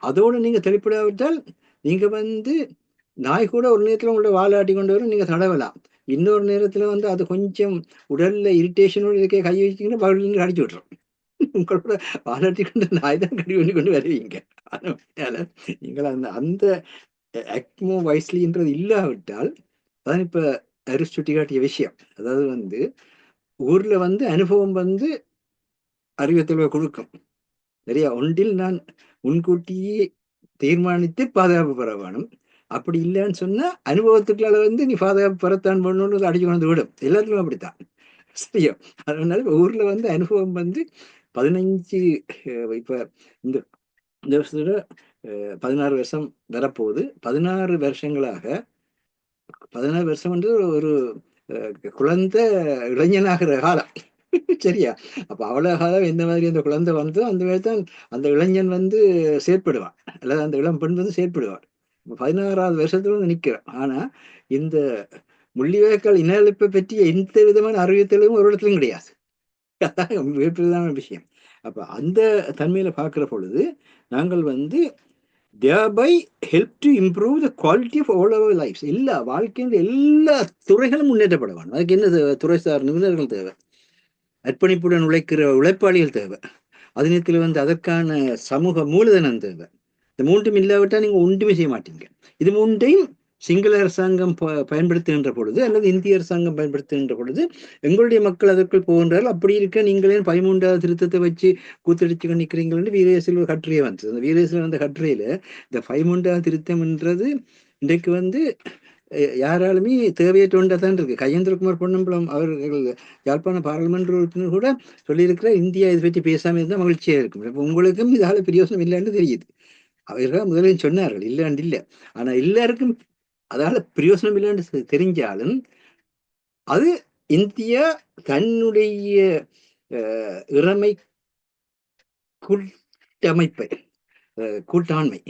Speaker 2: அதோட நீங்க தெளிப்படாவிட்டால் நீங்க நாய் கூட ஒரு நேரத்துல உங்களோட வாழாட்டி கொண்டு வரும், நீங்க தடவலாம். இன்னொரு நேரத்துல அது கொஞ்சம் உடல்ல இரிட்டேஷனோடு இருக்கே கை வச்சிங்கன்னா பகுதியில் அடிச்சு விட்டுரும். உங்களோட வாழாட்டி கொண்டு நாய் தான் கடி பண்ணி கொண்டு வருவீங்க. அதனால நீங்கள் அந்த ஆக்மோ வைஸ்லின்றது இல்லாவிட்டால் அதான் இப்ப அரிஸ்டுட்டி காட்டிய விஷயம். அதாவது ஊர்ல அனுபவம் அறிவுத்தெளிவை கொடுக்கும். சரியா? ஒன்றில் நான் முன்கூட்டியே தீர்மானித்து பாதுகாப்பு பெற வேணும். அப்படி இல்லைன்னு சொன்னா அனுபவத்துக்குள்ள நீ பாதுகாப்பு பெறத்தான் பண்ணணும்னு அடிச்சு கொண்டு விடும். எல்லாத்துக்கும் அப்படித்தான். சரியா? அதனால ஊர்ல அனுபவம் 15 இப்ப இந்த வருஷத்துல 16 வருஷம் வரப்போகுது. 16 வருஷங்களாக 16 வருஷம் ஒரு குழந்தை இளைஞனாகிற காலம். சரியா? அப்ப அவ்வளவு காலம் எந்த மாதிரி அந்த குழந்தை அந்த மாதிரி தான் அந்த இளைஞன் செயற்படுவான், அல்லது அந்த இளம் பெண் செயற்படுவாள். 16ஆவது வருஷத்துல நிற்கிறான். ஆனா இந்த முள்ளிவாய்க்கால் இனஅழிப்பை பற்றி எந்த விதமான அறிவித்தலும் ஒரு இடத்துலையும் கிடையாது. அதான் விஷயம். அப்ப அந்த தன்மையில பார்க்கிற பொழுது நாங்கள் thereby help to improve the quality of all our lives. எல்லா வாழ்க்கையின் எல்லா துறைகளும் முன்னேற்றப்பட வேண்டும். அதுக்கு என்ன தேவை? துறைசார் நிபுணர்கள் தேவை, அர்ப்பணிப்புடன் உழைக்கிற உழைப்பாளிகள் தேவை, அதனத்தில் அதற்கான சமூக மூலதனம் தேவை. இந்த மூன்றும் இல்லாவிட்டால் நீங்க ஒன்றுமே செய்ய மாட்டீங்க. இது மூன்றையும் சிங்கள அரசாங்கம் பயன்படுத்துகின்ற பொழுது அல்லது இந்திய அரசாங்கம் பயன்படுத்துகின்ற பொழுது எங்களுடைய மக்கள் அதற்குள் போகின்றார்கள். அப்படி இருக்க நீங்களே 13வது திருத்தத்தை வச்சு கூத்தடிச்சு நிற்கிறீங்கன்னு வீரேசில் ஒரு கட்டுரையை வந்தது. அந்த வீரேசில் வந்த கட்டுரையில இந்த 13வது திருத்தம்ன்றது இன்றைக்கு வந்து யாராலுமே தேவையற்ற ஒன்றாதான் இருக்கு. கஜேந்திரகுமார் பொன்னம்பலம் அவர்கள் யாழ்ப்பாண பாராளுமன்ற உறுப்பினர் கூட சொல்லியிருக்கிற இந்தியா இதை பற்றி பேசாம இருந்தால் மகிழ்ச்சியா இருக்கும். இப்போ உங்களுக்கும் இதால பிரயோசனம் இல்லைன்னு தெரியுது. அவர்கள் முதலில் சொன்னார்கள் இல்லைன்னு இல்லை. ஆனா எல்லாருக்கும் அதால பிரயோசனம் இல்லைன்னு தெரிஞ்சாலும் அது இந்தியா தன்னுடைய இறைமை கூட்டமைப்பை கூட்டாண்மை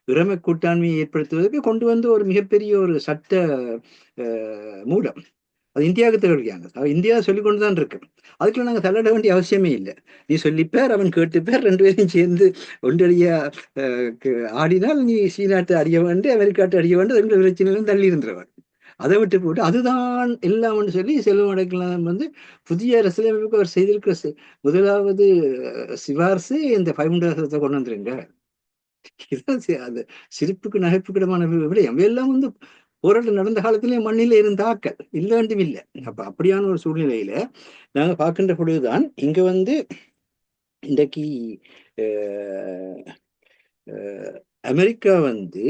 Speaker 2: இறைமை கூட்டாண்மையை ஏற்படுத்துவதற்கு கொண்டு வந்து ஒரு மிகப்பெரிய ஒரு சட்ட மூலம் அது இந்தியாவுக்கு தேவையாங்க. இந்தியா சொல்லி கொண்டு தான் இருக்கு. அதுக்குள்ள நாங்கள் தலையிட வேண்டிய அவசியமே இல்லை. நீ சொல்லிப்பேர், அவன் கேட்டுப்பேர், 2 பேரும் சேர்ந்து ஒன்றடியா ஆடினால் நீ சீனாட்டு அடிய வேண்டு, அமெரிக்காட்டு அடிய வேண்டு, 2 பிரச்சனையிலும் தள்ளி இருந்துருவான். அதை விட்டு போட்டு அதுதான் எல்லாம்னு சொல்லி செல்வம் அடைக்கலாம் வந்து புதிய அரசியலமைப்புக்கு அவர் செய்திருக்கிற முதலாவது சிபாரிசு இந்த 13வது கொண்டு வந்துருங்க. இதுதான் அது சிரிப்புக்கு நகைப்புக்கிடமான விடயம். எல்லாம் வந்து போராட்டம் நடந்த காலத்திலே மண்ணில இருந்த ஆக்கள் இல்லைன்றும் இல்லை. அப்ப அப்படியான ஒரு சூழ்நிலையில நாங்க பார்க்கின்ற பொழுதுதான் இங்க வந்து இன்றைக்கு அமெரிக்கா வந்து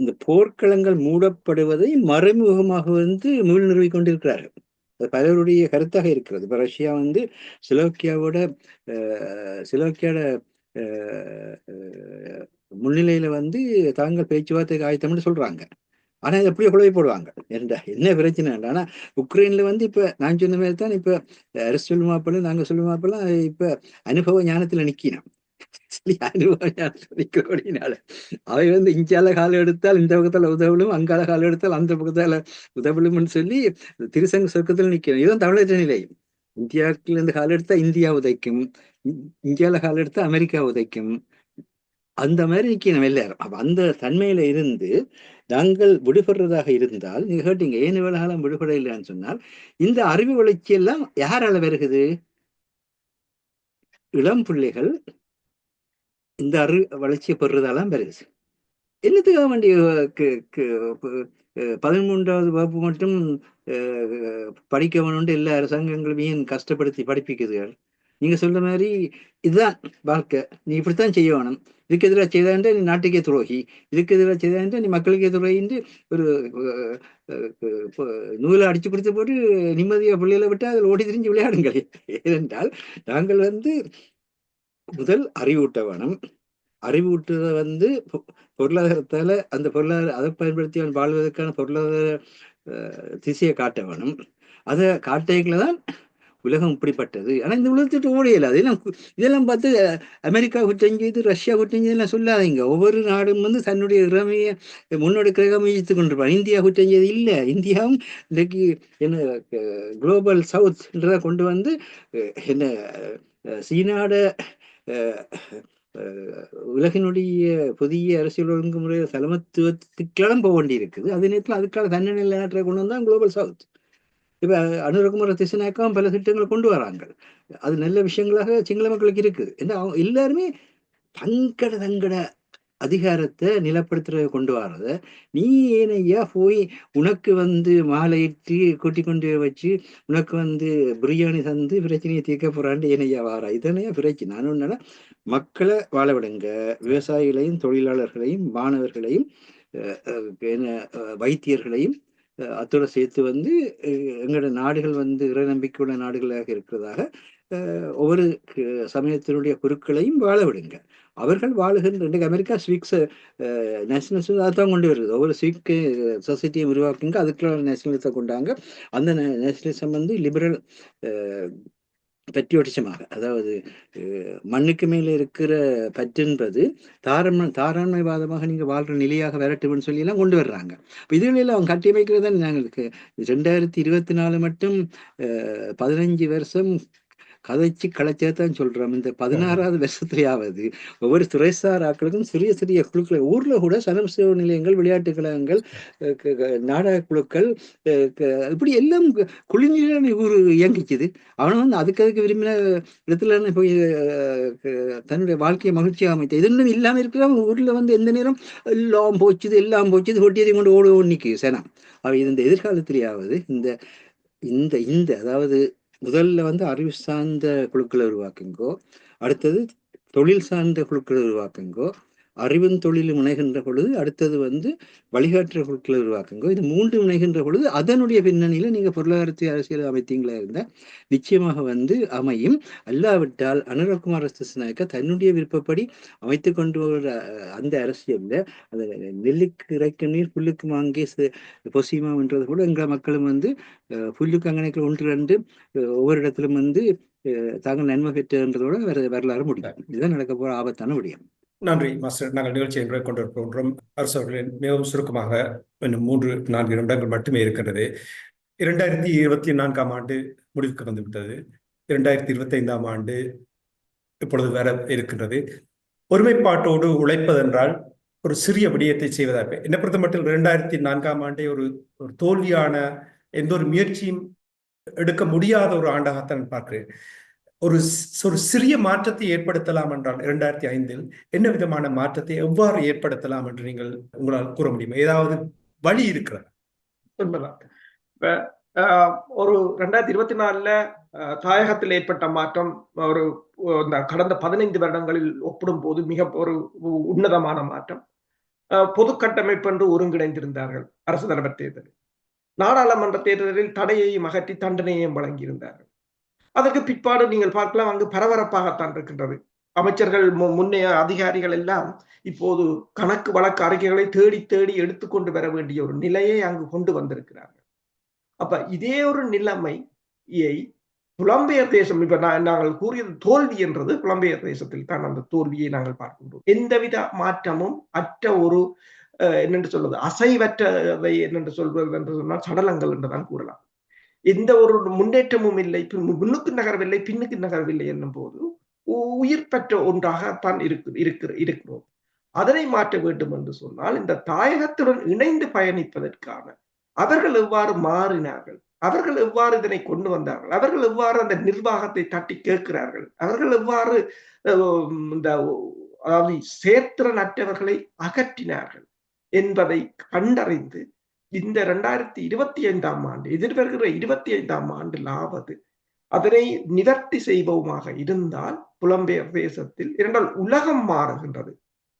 Speaker 2: இந்த போர்க்களங்கள் மூடப்படுவதை மறைமுகமாக வந்து மீள் நிறுவிக் கொண்டிருக்கிறார்கள். அது பலருடைய கருத்தாக இருக்கிறது. இப்ப ரஷ்யா வந்து ஸ்லோவாக்கியாவோட முன்னிலையில வந்து தாங்கள் பேச்சுவார்த்தைக்கு ஆயத்தம்னு சொல்றாங்க. ஆனா இது எப்படியோ குழப்பி போடுவாங்க. என்ன பிரச்சனை? ஆனா உக்ரைன்ல வந்து இப்ப நான் சொன்ன மாதிரி தான் இப்ப அரசியல் மாப்பிள்ள நாங்க சொல்லும் மாப்பிள்ள இப்ப அனுபவ ஞானத்துல நிக்கணும். அனுபவ ஞானத்துல நிக்கிறபடினால அவை வந்து இஞ்சால காலம் எடுத்தால் இந்த பக்கத்துல உதவலும், அங்கால காலம் எடுத்தால் அந்த பக்கத்தால உதவலும்னு சொல்லி திருசங்க சொர்க்கத்துல நிக்கணும். இதுதான் தமிழக நிலை. இந்தியாவுக்குள்ள இருந்து காலம் எடுத்தா இந்தியா உதைக்கும், இந்தியாவில காலம் எடுத்தா அமெரிக்கா உதைக்கும். அந்த மாதிரி நிக்கணும் எல்லாரும். அப்ப அந்த தன்மையில இருந்து நாங்கள் விடுபடுறதாக இருந்தால், நீங்க கேட்டீங்க ஏன் இவ்வளவு காலம் விடுபட இல்லைன்னு சொன்னால், இந்த அறிவு வளர்ச்சி எல்லாம் யாரால வருகுது? இளம் பிள்ளைகள் இந்த அறிவு வளர்ச்சியை பெறுறதாலாம் வருகுது. என்னத்துக்காக வேண்டிய 13வது வகுப்பு மட்டும் படிக்க வேணும்னு எல்லா அரசாங்கங்களும் ஏன் கஷ்டப்படுத்தி படிப்பிக்குதுகள்? நீங்க சொல்ற மாதிரி இதுதான் வாழ்க்கை, நீ இப்படித்தான் செய்ய வேணும், இதுக்கு எதிராக செய்தான்ட்டு நீ நாட்டுக்கே துரோகி, இதுக்கு எதிராக செய்தான்ட்டு நீ மக்களுக்கே துரோகின்ட்டு ஒரு நூலை அடிச்சு கொடுத்து போட்டு நிம்மதியா பிள்ளைகளை விட்டு அதில் ஓடி திரிஞ்சு விளையாடுங்கள். ஏனென்றால் நாங்கள் வந்து முதல் அறிவூட்ட வேணும். அறிவூட்டுறத வந்து பொருளாதாரத்தால அந்த பொருளாதார அதை பயன்படுத்தி அவன் வாழ்வதற்கான பொருளாதார திசையை காட்ட வேணும். அதை காட்டைகளை தான் உலகம் இப்படிப்பட்டது. ஆனா இந்த உலகத்திட்டு ஓடையில இதெல்லாம் பார்த்து அமெரிக்கா குற்றம் செய்து, ரஷ்யா குற்றம் செய்தெல்லாம் சொல்லாதீங்க. ஒவ்வொரு நாடும் வந்து தன்னுடைய இறமையை முன்னெடுக்கிறதாக முயற்சித்து கொண்டிருப்பாங்க. இந்தியா குற்றம் செய்து இல்லை. இந்தியாவும் இன்றைக்கு என்ன குளோபல் சவுத்ன்றதை கொண்டு வந்து என்ன சீனாட உலகினுடைய புதிய அரசியல் ஒழுங்குமுறை தலைமத்துவத்துக்கெல்லாம் போக வேண்டி இருக்குது. அதே நேரத்தில் அதுக்கான தன்னநிலை நாட்டை கொண்டு வந்தான் குளோபல் சவுத். இப்ப அனுரகுமார திசைநாயக்கம் பல திட்டங்களை கொண்டு வராங்க. அது நல்ல விஷயங்களாக சிங்கள மக்களுக்கு இருக்குது. ஏன்னா அவங்க எல்லாருமே தங்கட அதிகாரத்தை நிலப்படுத்துறத கொண்டு வர்றத நீ ஏனையா போய் உனக்கு வந்து மாலையிட்டு கூட்டி கொண்டு வச்சு உனக்கு வந்து பிரியாணி தந்து பிரச்சனையை தீர்க்க போறான்னு ஏனையா வாரா? இதனையா பிரச்சனை. நான் ஒன்னா மக்களை வாழ விடுங்க, விவசாயிகளையும் தொழிலாளர்களையும் மாணவர்களையும் வைத்தியர்களையும் அத்தோட சேர்த்து வந்து எங்களோட நாடுகள் வந்து இறை நம்பிக்கையுள்ள நாடுகளாக இருக்கிறதாக ஒவ்வொரு சமயத்தினுடைய குருக்களையும் வாழ விடுங்க. அவர்கள் வாழுகின்ற இன்றைக்கு அமெரிக்கா ஸ்வீக்ஸ் நேஷனலிசம் அதான் கொண்டு வருது. ஒவ்வொரு ஸ்வீக் சொசைட்டியை உருவாக்குங்க, அதுக்குள்ள நேஷனலிசத்தை கொண்டாங்க. அந்த நேஷனலிசம் வந்து லிபரல் பெட்ரியோட்டிசமாக, அதாவது மண்ணுக்கு மேல இருக்கிற பற்றென்பது தாராண்மைவாதமாக நீங்க வாழ்ற நிலையாக வரட்டும்னு சொல்லி எல்லாம் கொண்டு வர்றாங்க. இதுகளில் அவங்க கட்டியமைக்கிறதா நாங்களுக்கு 2024 மட்டும் 15 வருஷம் கதைச்சு கலைச்சதான் சொல்றோம். இந்த 16வது வருஷத்துலயாவது ஒவ்வொரு துறைசார் ஆக்களுக்கும் சிறிய சிறிய குழுக்கள் ஊர்ல கூட சனம் சேவை நிலையங்கள், விளையாட்டு கழகங்கள், நாடக குழுக்கள், இப்படி எல்லாம் குழுநிலையான ஊர் இயங்கிச்சுது. அவனும் வந்து அதுக்கு விரும்பின இடத்துல போய் தன்னுடைய வாழ்க்கையை மகிழ்ச்சியாக அமைத்த இதெல்லாம் இல்லாம இருக்கிறவங்க ஊர்ல வந்து எந்த நேரம் எல்லாம் போச்சுது ஒட்டியதை கொண்டு ஓடிக்கு சேனா. இந்த எதிர்காலத்திலேயாவது இந்த இந்த இந்த அதாவது முதல்ல வந்து அறிவு சார்ந்த குழுக்களை உருவாக்குங்கோ, அடுத்தது தொழில் சார்ந்த குழுக்களை உருவாக்குங்கோ, அறிவும் தொழிலும் இணைகின்ற பொழுது அடுத்தது வந்து வழிகாட்டுற குழுக்களை உருவாக்குங்கோ. இது 3 இணைகின்ற பொழுது அதனுடைய பின்னணியில நீங்க பொருளாதாரத்தை அரசியல் அமைத்தீங்களா இருந்தா நிச்சயமாக வந்து அமையும். அல்லாவிட்டால் அனுரகுமார திசாநாயக்கா தன்னுடைய விருப்பப்படி அமைத்து கொண்டு வர அந்த அரசியல்ல அந்த நெல்லுக்கு இறைக்க நீர் புல்லுக்கு மாங்கே பொசிமான்றது கூட எங்கள் மக்களும் வந்து புல்லுக்கு அங்கனைக்கு 1-2 ஒவ்வொரு இடத்திலும் வந்து தாங்கள் நன்மை பெற்றதோட வரலாறு முடியும். இதுதான் நடக்க போற ஆபத்தான விடயம்.
Speaker 1: நன்றி மாஸ்டர். நாங்கள் நிகழ்ச்சியை கொண்டிருக்கின்றோம். அரசு அவர்களின் மிகவும் சுருக்கமாக இன்னும் 3-4 நிமிடங்கள் மட்டுமே இருக்கின்றது. 2024ஆம் ஆண்டு முடிவுக்கு வந்துவிட்டது. 2025ஆம் ஆண்டு இப்பொழுது வர இருக்கின்றது. ஒருமைப்பாட்டோடு உழைப்பதென்றால் ஒரு சிறிய விடயத்தை செய்வதாக என்னை பொறுத்த மட்டும் 2004ஆம் ஆண்டை ஒரு தோல்வியான எந்த ஒரு முயற்சியும் எடுக்க முடியாத ஒரு ஆண்டாகத்தான் பார்க்கிறேன். ஒரு சிறிய மாற்றத்தை ஏற்படுத்தலாம் என்றால் 2005இல் என்ன விதமான மாற்றத்தை எவ்வாறு ஏற்படுத்தலாம் என்று நீங்கள் உங்களால் கூற முடியுமா? ஏதாவது வழி இருக்கிறது?
Speaker 3: உண்மைதான். ஒரு 2024ல தாயகத்தில் ஏற்பட்ட மாற்றம் ஒரு கடந்த 15 வருடங்களில் ஒப்பிடும் போது மிக ஒரு உன்னதமான மாற்றம். பொது கட்டமைப்பு என்று ஒருங்கிணைந்திருந்தார்கள். அரசு தலைவர் தேர்தலில், நாடாளுமன்ற தேர்தலில் தடையையும் அகற்றி தண்டனையையும் வழங்கியிருந்தார்கள். அதற்கு பிற்பாடு நீங்கள் பார்க்கலாம், அங்கு பரபரப்பாகத்தான் இருக்கின்றது. அமைச்சர்கள், முன்னைய அதிகாரிகள் எல்லாம் இப்போது கணக்கு வழக்கு அறிக்கைகளை தேடி தேடி எடுத்துக்கொண்டு வர வேண்டிய ஒரு நிலையை அங்கு கொண்டு வந்திருக்கிறார்கள். அப்ப இதே ஒரு நிலைமையை புலம்பெயர் தேசம், இப்ப நாங்கள் கூறியது தோல்வி என்றது புலம்பெயர் தேசத்தில் தான் அந்த தோல்வியை நாங்கள் பார்க்கின்றோம். எந்தவித மாற்றமும் அற்ற ஒரு என்னென்று சொல்வது, அசைவற்றவை என்னென்று சொல்வது என்று சொன்னால் சடலங்கள் என்றுதான் கூறலாம். எந்த ஒரு முன்னேற்றமும் இல்லை, முன்னுக்கு நகரவில்லை, பின்னுக்கு நகரவில்லை என்னும் போது உயிர் பெற்ற ஒன்றாகத்தான் இருக்கிறோம். அதனை மாற்ற வேண்டும் என்று சொன்னால் இந்த தாயகத்துடன் இணைந்து பயணிப்பதற்கான அவர்கள் எவ்வாறு மாறினார்கள், அவர்கள் எவ்வாறு இதனை கொண்டு வந்தார்கள், அவர்கள் எவ்வாறு அந்த நிர்வாகத்தை தட்டி கேட்கிறார்கள், அவர்கள் எவ்வாறு இந்த அதாவது சேர்த்திறனற்றவர்களை அகற்றினார்கள் என்பதை கண்டறிந்து இந்த 2025ஆம் ஆண்டு, எதிர்வருகிற 25ஆம் ஆண்டிலாவது அதனை நிவர்த்தி செய்பவமாக இருந்தால் புலம்பெயர் தேசத்தில், இரண்டால் உலகம் மாறுகின்றது,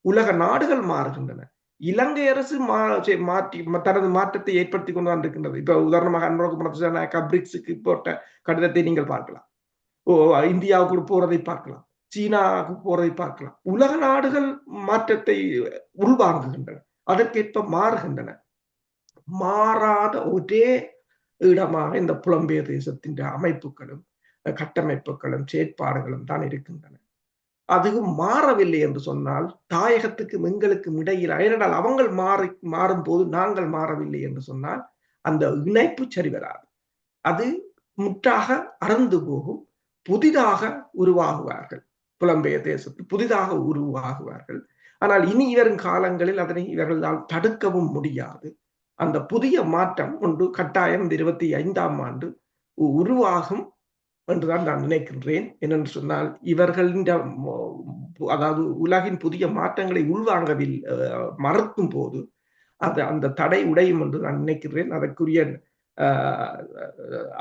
Speaker 3: உலக நாடுகள் மாறுகின்றன. இலங்கை அரசு மாற்றி தனது மாற்றத்தை ஏற்படுத்தி கொண்டு வந்திருக்கின்றது. இப்ப உதாரணமாக அனுரகுமார திசாநாயக்கா பிரிக்ஸுக்கு போட்ட கடிதத்தை நீங்கள் பார்க்கலாம். இந்தியாவுக்கு போறதை பார்க்கலாம், சீனாவுக்கு போறதை பார்க்கலாம். உலக நாடுகள் மாற்றத்தை உள்வாங்குகின்றன, அதற்கேற்ப மாறுகின்றன. மாறாத ஒரே இடமாக இந்த புலம்பெயர் தேசத்தின் அமைப்புகளும் கட்டமைப்புகளும் செயற்பாடுகளும் தான் இருக்கின்றன. அதுவும் மாறவில்லை என்று சொன்னால் தாயகத்துக்கும் எங்களுக்கும் இடையில், ஏனென்றால் அவங்க மாறும் போது நாங்கள் மாறவில்லை என்று சொன்னால் அந்த இணைப்பு சரி வராது, அது முற்றாக அறந்து போகும். புதிதாக உருவாகுவார்கள், புலம்பெயர் தேசத்தில் புதிதாக உருவாகுவார்கள். ஆனால் இனி வரும் காலங்களில் அதனை இவர்களால் தடுக்கவும் முடியாது. அந்த புதிய மாற்றம் ஒன்று கட்டாயம் இந்த 25ஆம் ஆண்டு உருவாகும் என்றுதான் நான் நினைக்கின்றேன். என்னென்று சொன்னால் இவர்களின் அதாவது உலகின் புதிய மாற்றங்களை உள்வாங்கவில் மறுக்கும் போது அந்த தடை உடையும் என்று நான் நினைக்கிறேன்.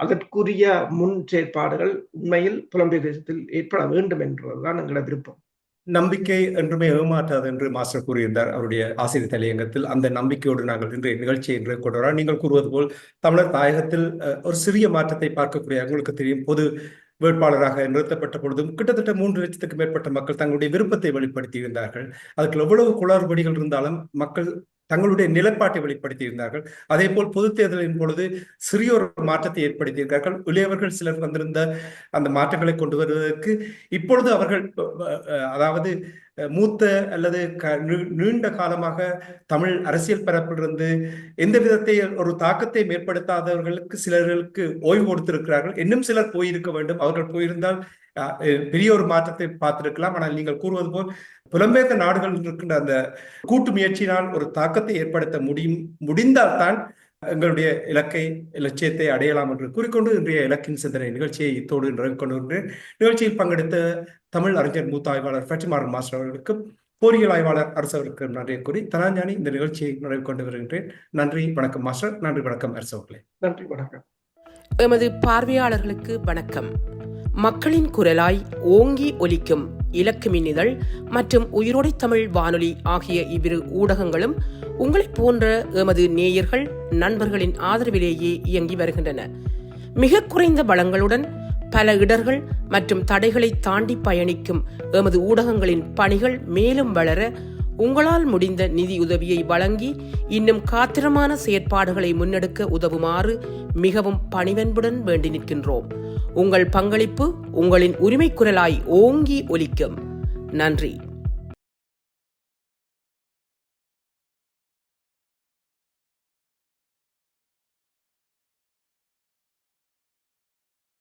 Speaker 3: அதற்குரிய முன் செயற்பாடுகள் உண்மையில் புலம்பெயர் தேசத்தில் ஏற்பட வேண்டும் என்பதுதான் எங்களோட விருப்பம்.
Speaker 1: நம்பிக்கை என்றுமே ஏமாற்றாது என்று மாஸ்டர் கூறியிருந்தார் அவருடைய ஆசிரியர் தலையங்கத்தில். அந்த நம்பிக்கையோடு நாங்கள் இன்றைய நிகழ்ச்சியை கொண்டு வரோம். நீங்கள் கூறுவது போல் தமிழர் தாயகத்தில் ஒரு சிறிய மாற்றத்தை பார்க்கக்கூடிய, உங்களுக்கு தெரியும், பொது வேட்பாளராக நிறுத்தப்பட்ட பொழுதும் கிட்டத்தட்ட 3 லட்சத்துக்கு மேற்பட்ட மக்கள் தங்களுடைய விருப்பத்தை வெளிப்படுத்தி இருந்தார்கள். அதுக்கு எவ்வளவு குளறுபடிகள் இருந்தாலும் மக்கள் தங்களுடைய நிலைப்பாட்டை வெளிப்படுத்தி இருந்தார்கள். அதே போல் பொது தேர்தலின் பொழுது சிறிய ஒரு மாற்றத்தை ஏற்படுத்தியிருக்கிறார்கள். இளையவர்கள் சிலர் வந்திருந்த அந்த மாற்றங்களை கொண்டு வருவதற்கு இப்பொழுது அவர்கள், அதாவது மூத்த அல்லது நீண்ட காலமாக தமிழ் அரசியல் பரப்பிலிருந்து எந்த விதத்தை ஒரு தாக்கத்தை ஏற்படுத்தாதவர்களுக்கு சிலர்களுக்கு ஓய்வு கொடுத்திருக்கிறார்கள். இன்னும் சிலர் போயிருக்க வேண்டும். அவர்கள் போயிருந்தால் பெரிய ஒரு மாற்றத்தை பார்த்திருக்கலாம். ஆனால் நீங்கள் கூறுவது போல் புலம்பெயர்ந்த நாடுகள் இருக்கின்ற அந்த கூட்டு முயற்சியினால் ஒரு தாக்கத்தை ஏற்படுத்த முடிந்தால்தான் எங்களுடைய இலட்சியத்தை அடையலாம் என்று கூறிக்கொண்டு இன்றைய இலக்கின் சிந்தனை நிகழ்ச்சியை இத்தோடு நிறைவு கொண்டு வருகிறேன். நிகழ்ச்சியில் பங்கெடுத்த தமிழ் அறிஞர் மூத்த ஆய்வாளர் ஃபெட்டிமார் மாஸ்டர் அவர்களுக்கும் பொறியியல் ஆய்வாளர் அரசு அவர்களுக்கு நன்றியை கூறி தனாஞானி இந்த நிகழ்ச்சியை நிறைவு கொண்டு வருகின்றேன். நன்றி, வணக்கம் மாஸ்டர். நன்றி, வணக்கம் அரசு அவர்களே.
Speaker 3: நன்றி, வணக்கம்.
Speaker 4: எமது பார்வையாளர்களுக்கு வணக்கம். மக்களின் குரலாய் ஓங்கி ஒலிக்கும் இலக்குமின் இதழ் மற்றும் உயிரோடை தமிழ் வானொலி ஆகிய இவ்விரு ஊடகங்களும் உங்களைப் போன்ற எமது நேயர்கள் நண்பர்களின் ஆதரவிலேயே இயங்கி வருகின்றன. மிக குறைந்த வளங்களுடன் பல இடர்கள் மற்றும் தடைகளை தாண்டி பயணிக்கும் எமது ஊடகங்களின் பணிகள் மேலும் வளர உங்களால் முடிந்த நிதியுதவியை வழங்கி இன்னும் காத்திரமான செயற்பாடுகளை முன்னெடுக்க உதவுமாறு மிகவும் பணிவன்புடன் வேண்டி நிற்கின்றோம். உங்கள் பங்களிப்பு உங்களின் உரிமை குரலாய் ஓங்கி ஒலிக்கும். நன்றி.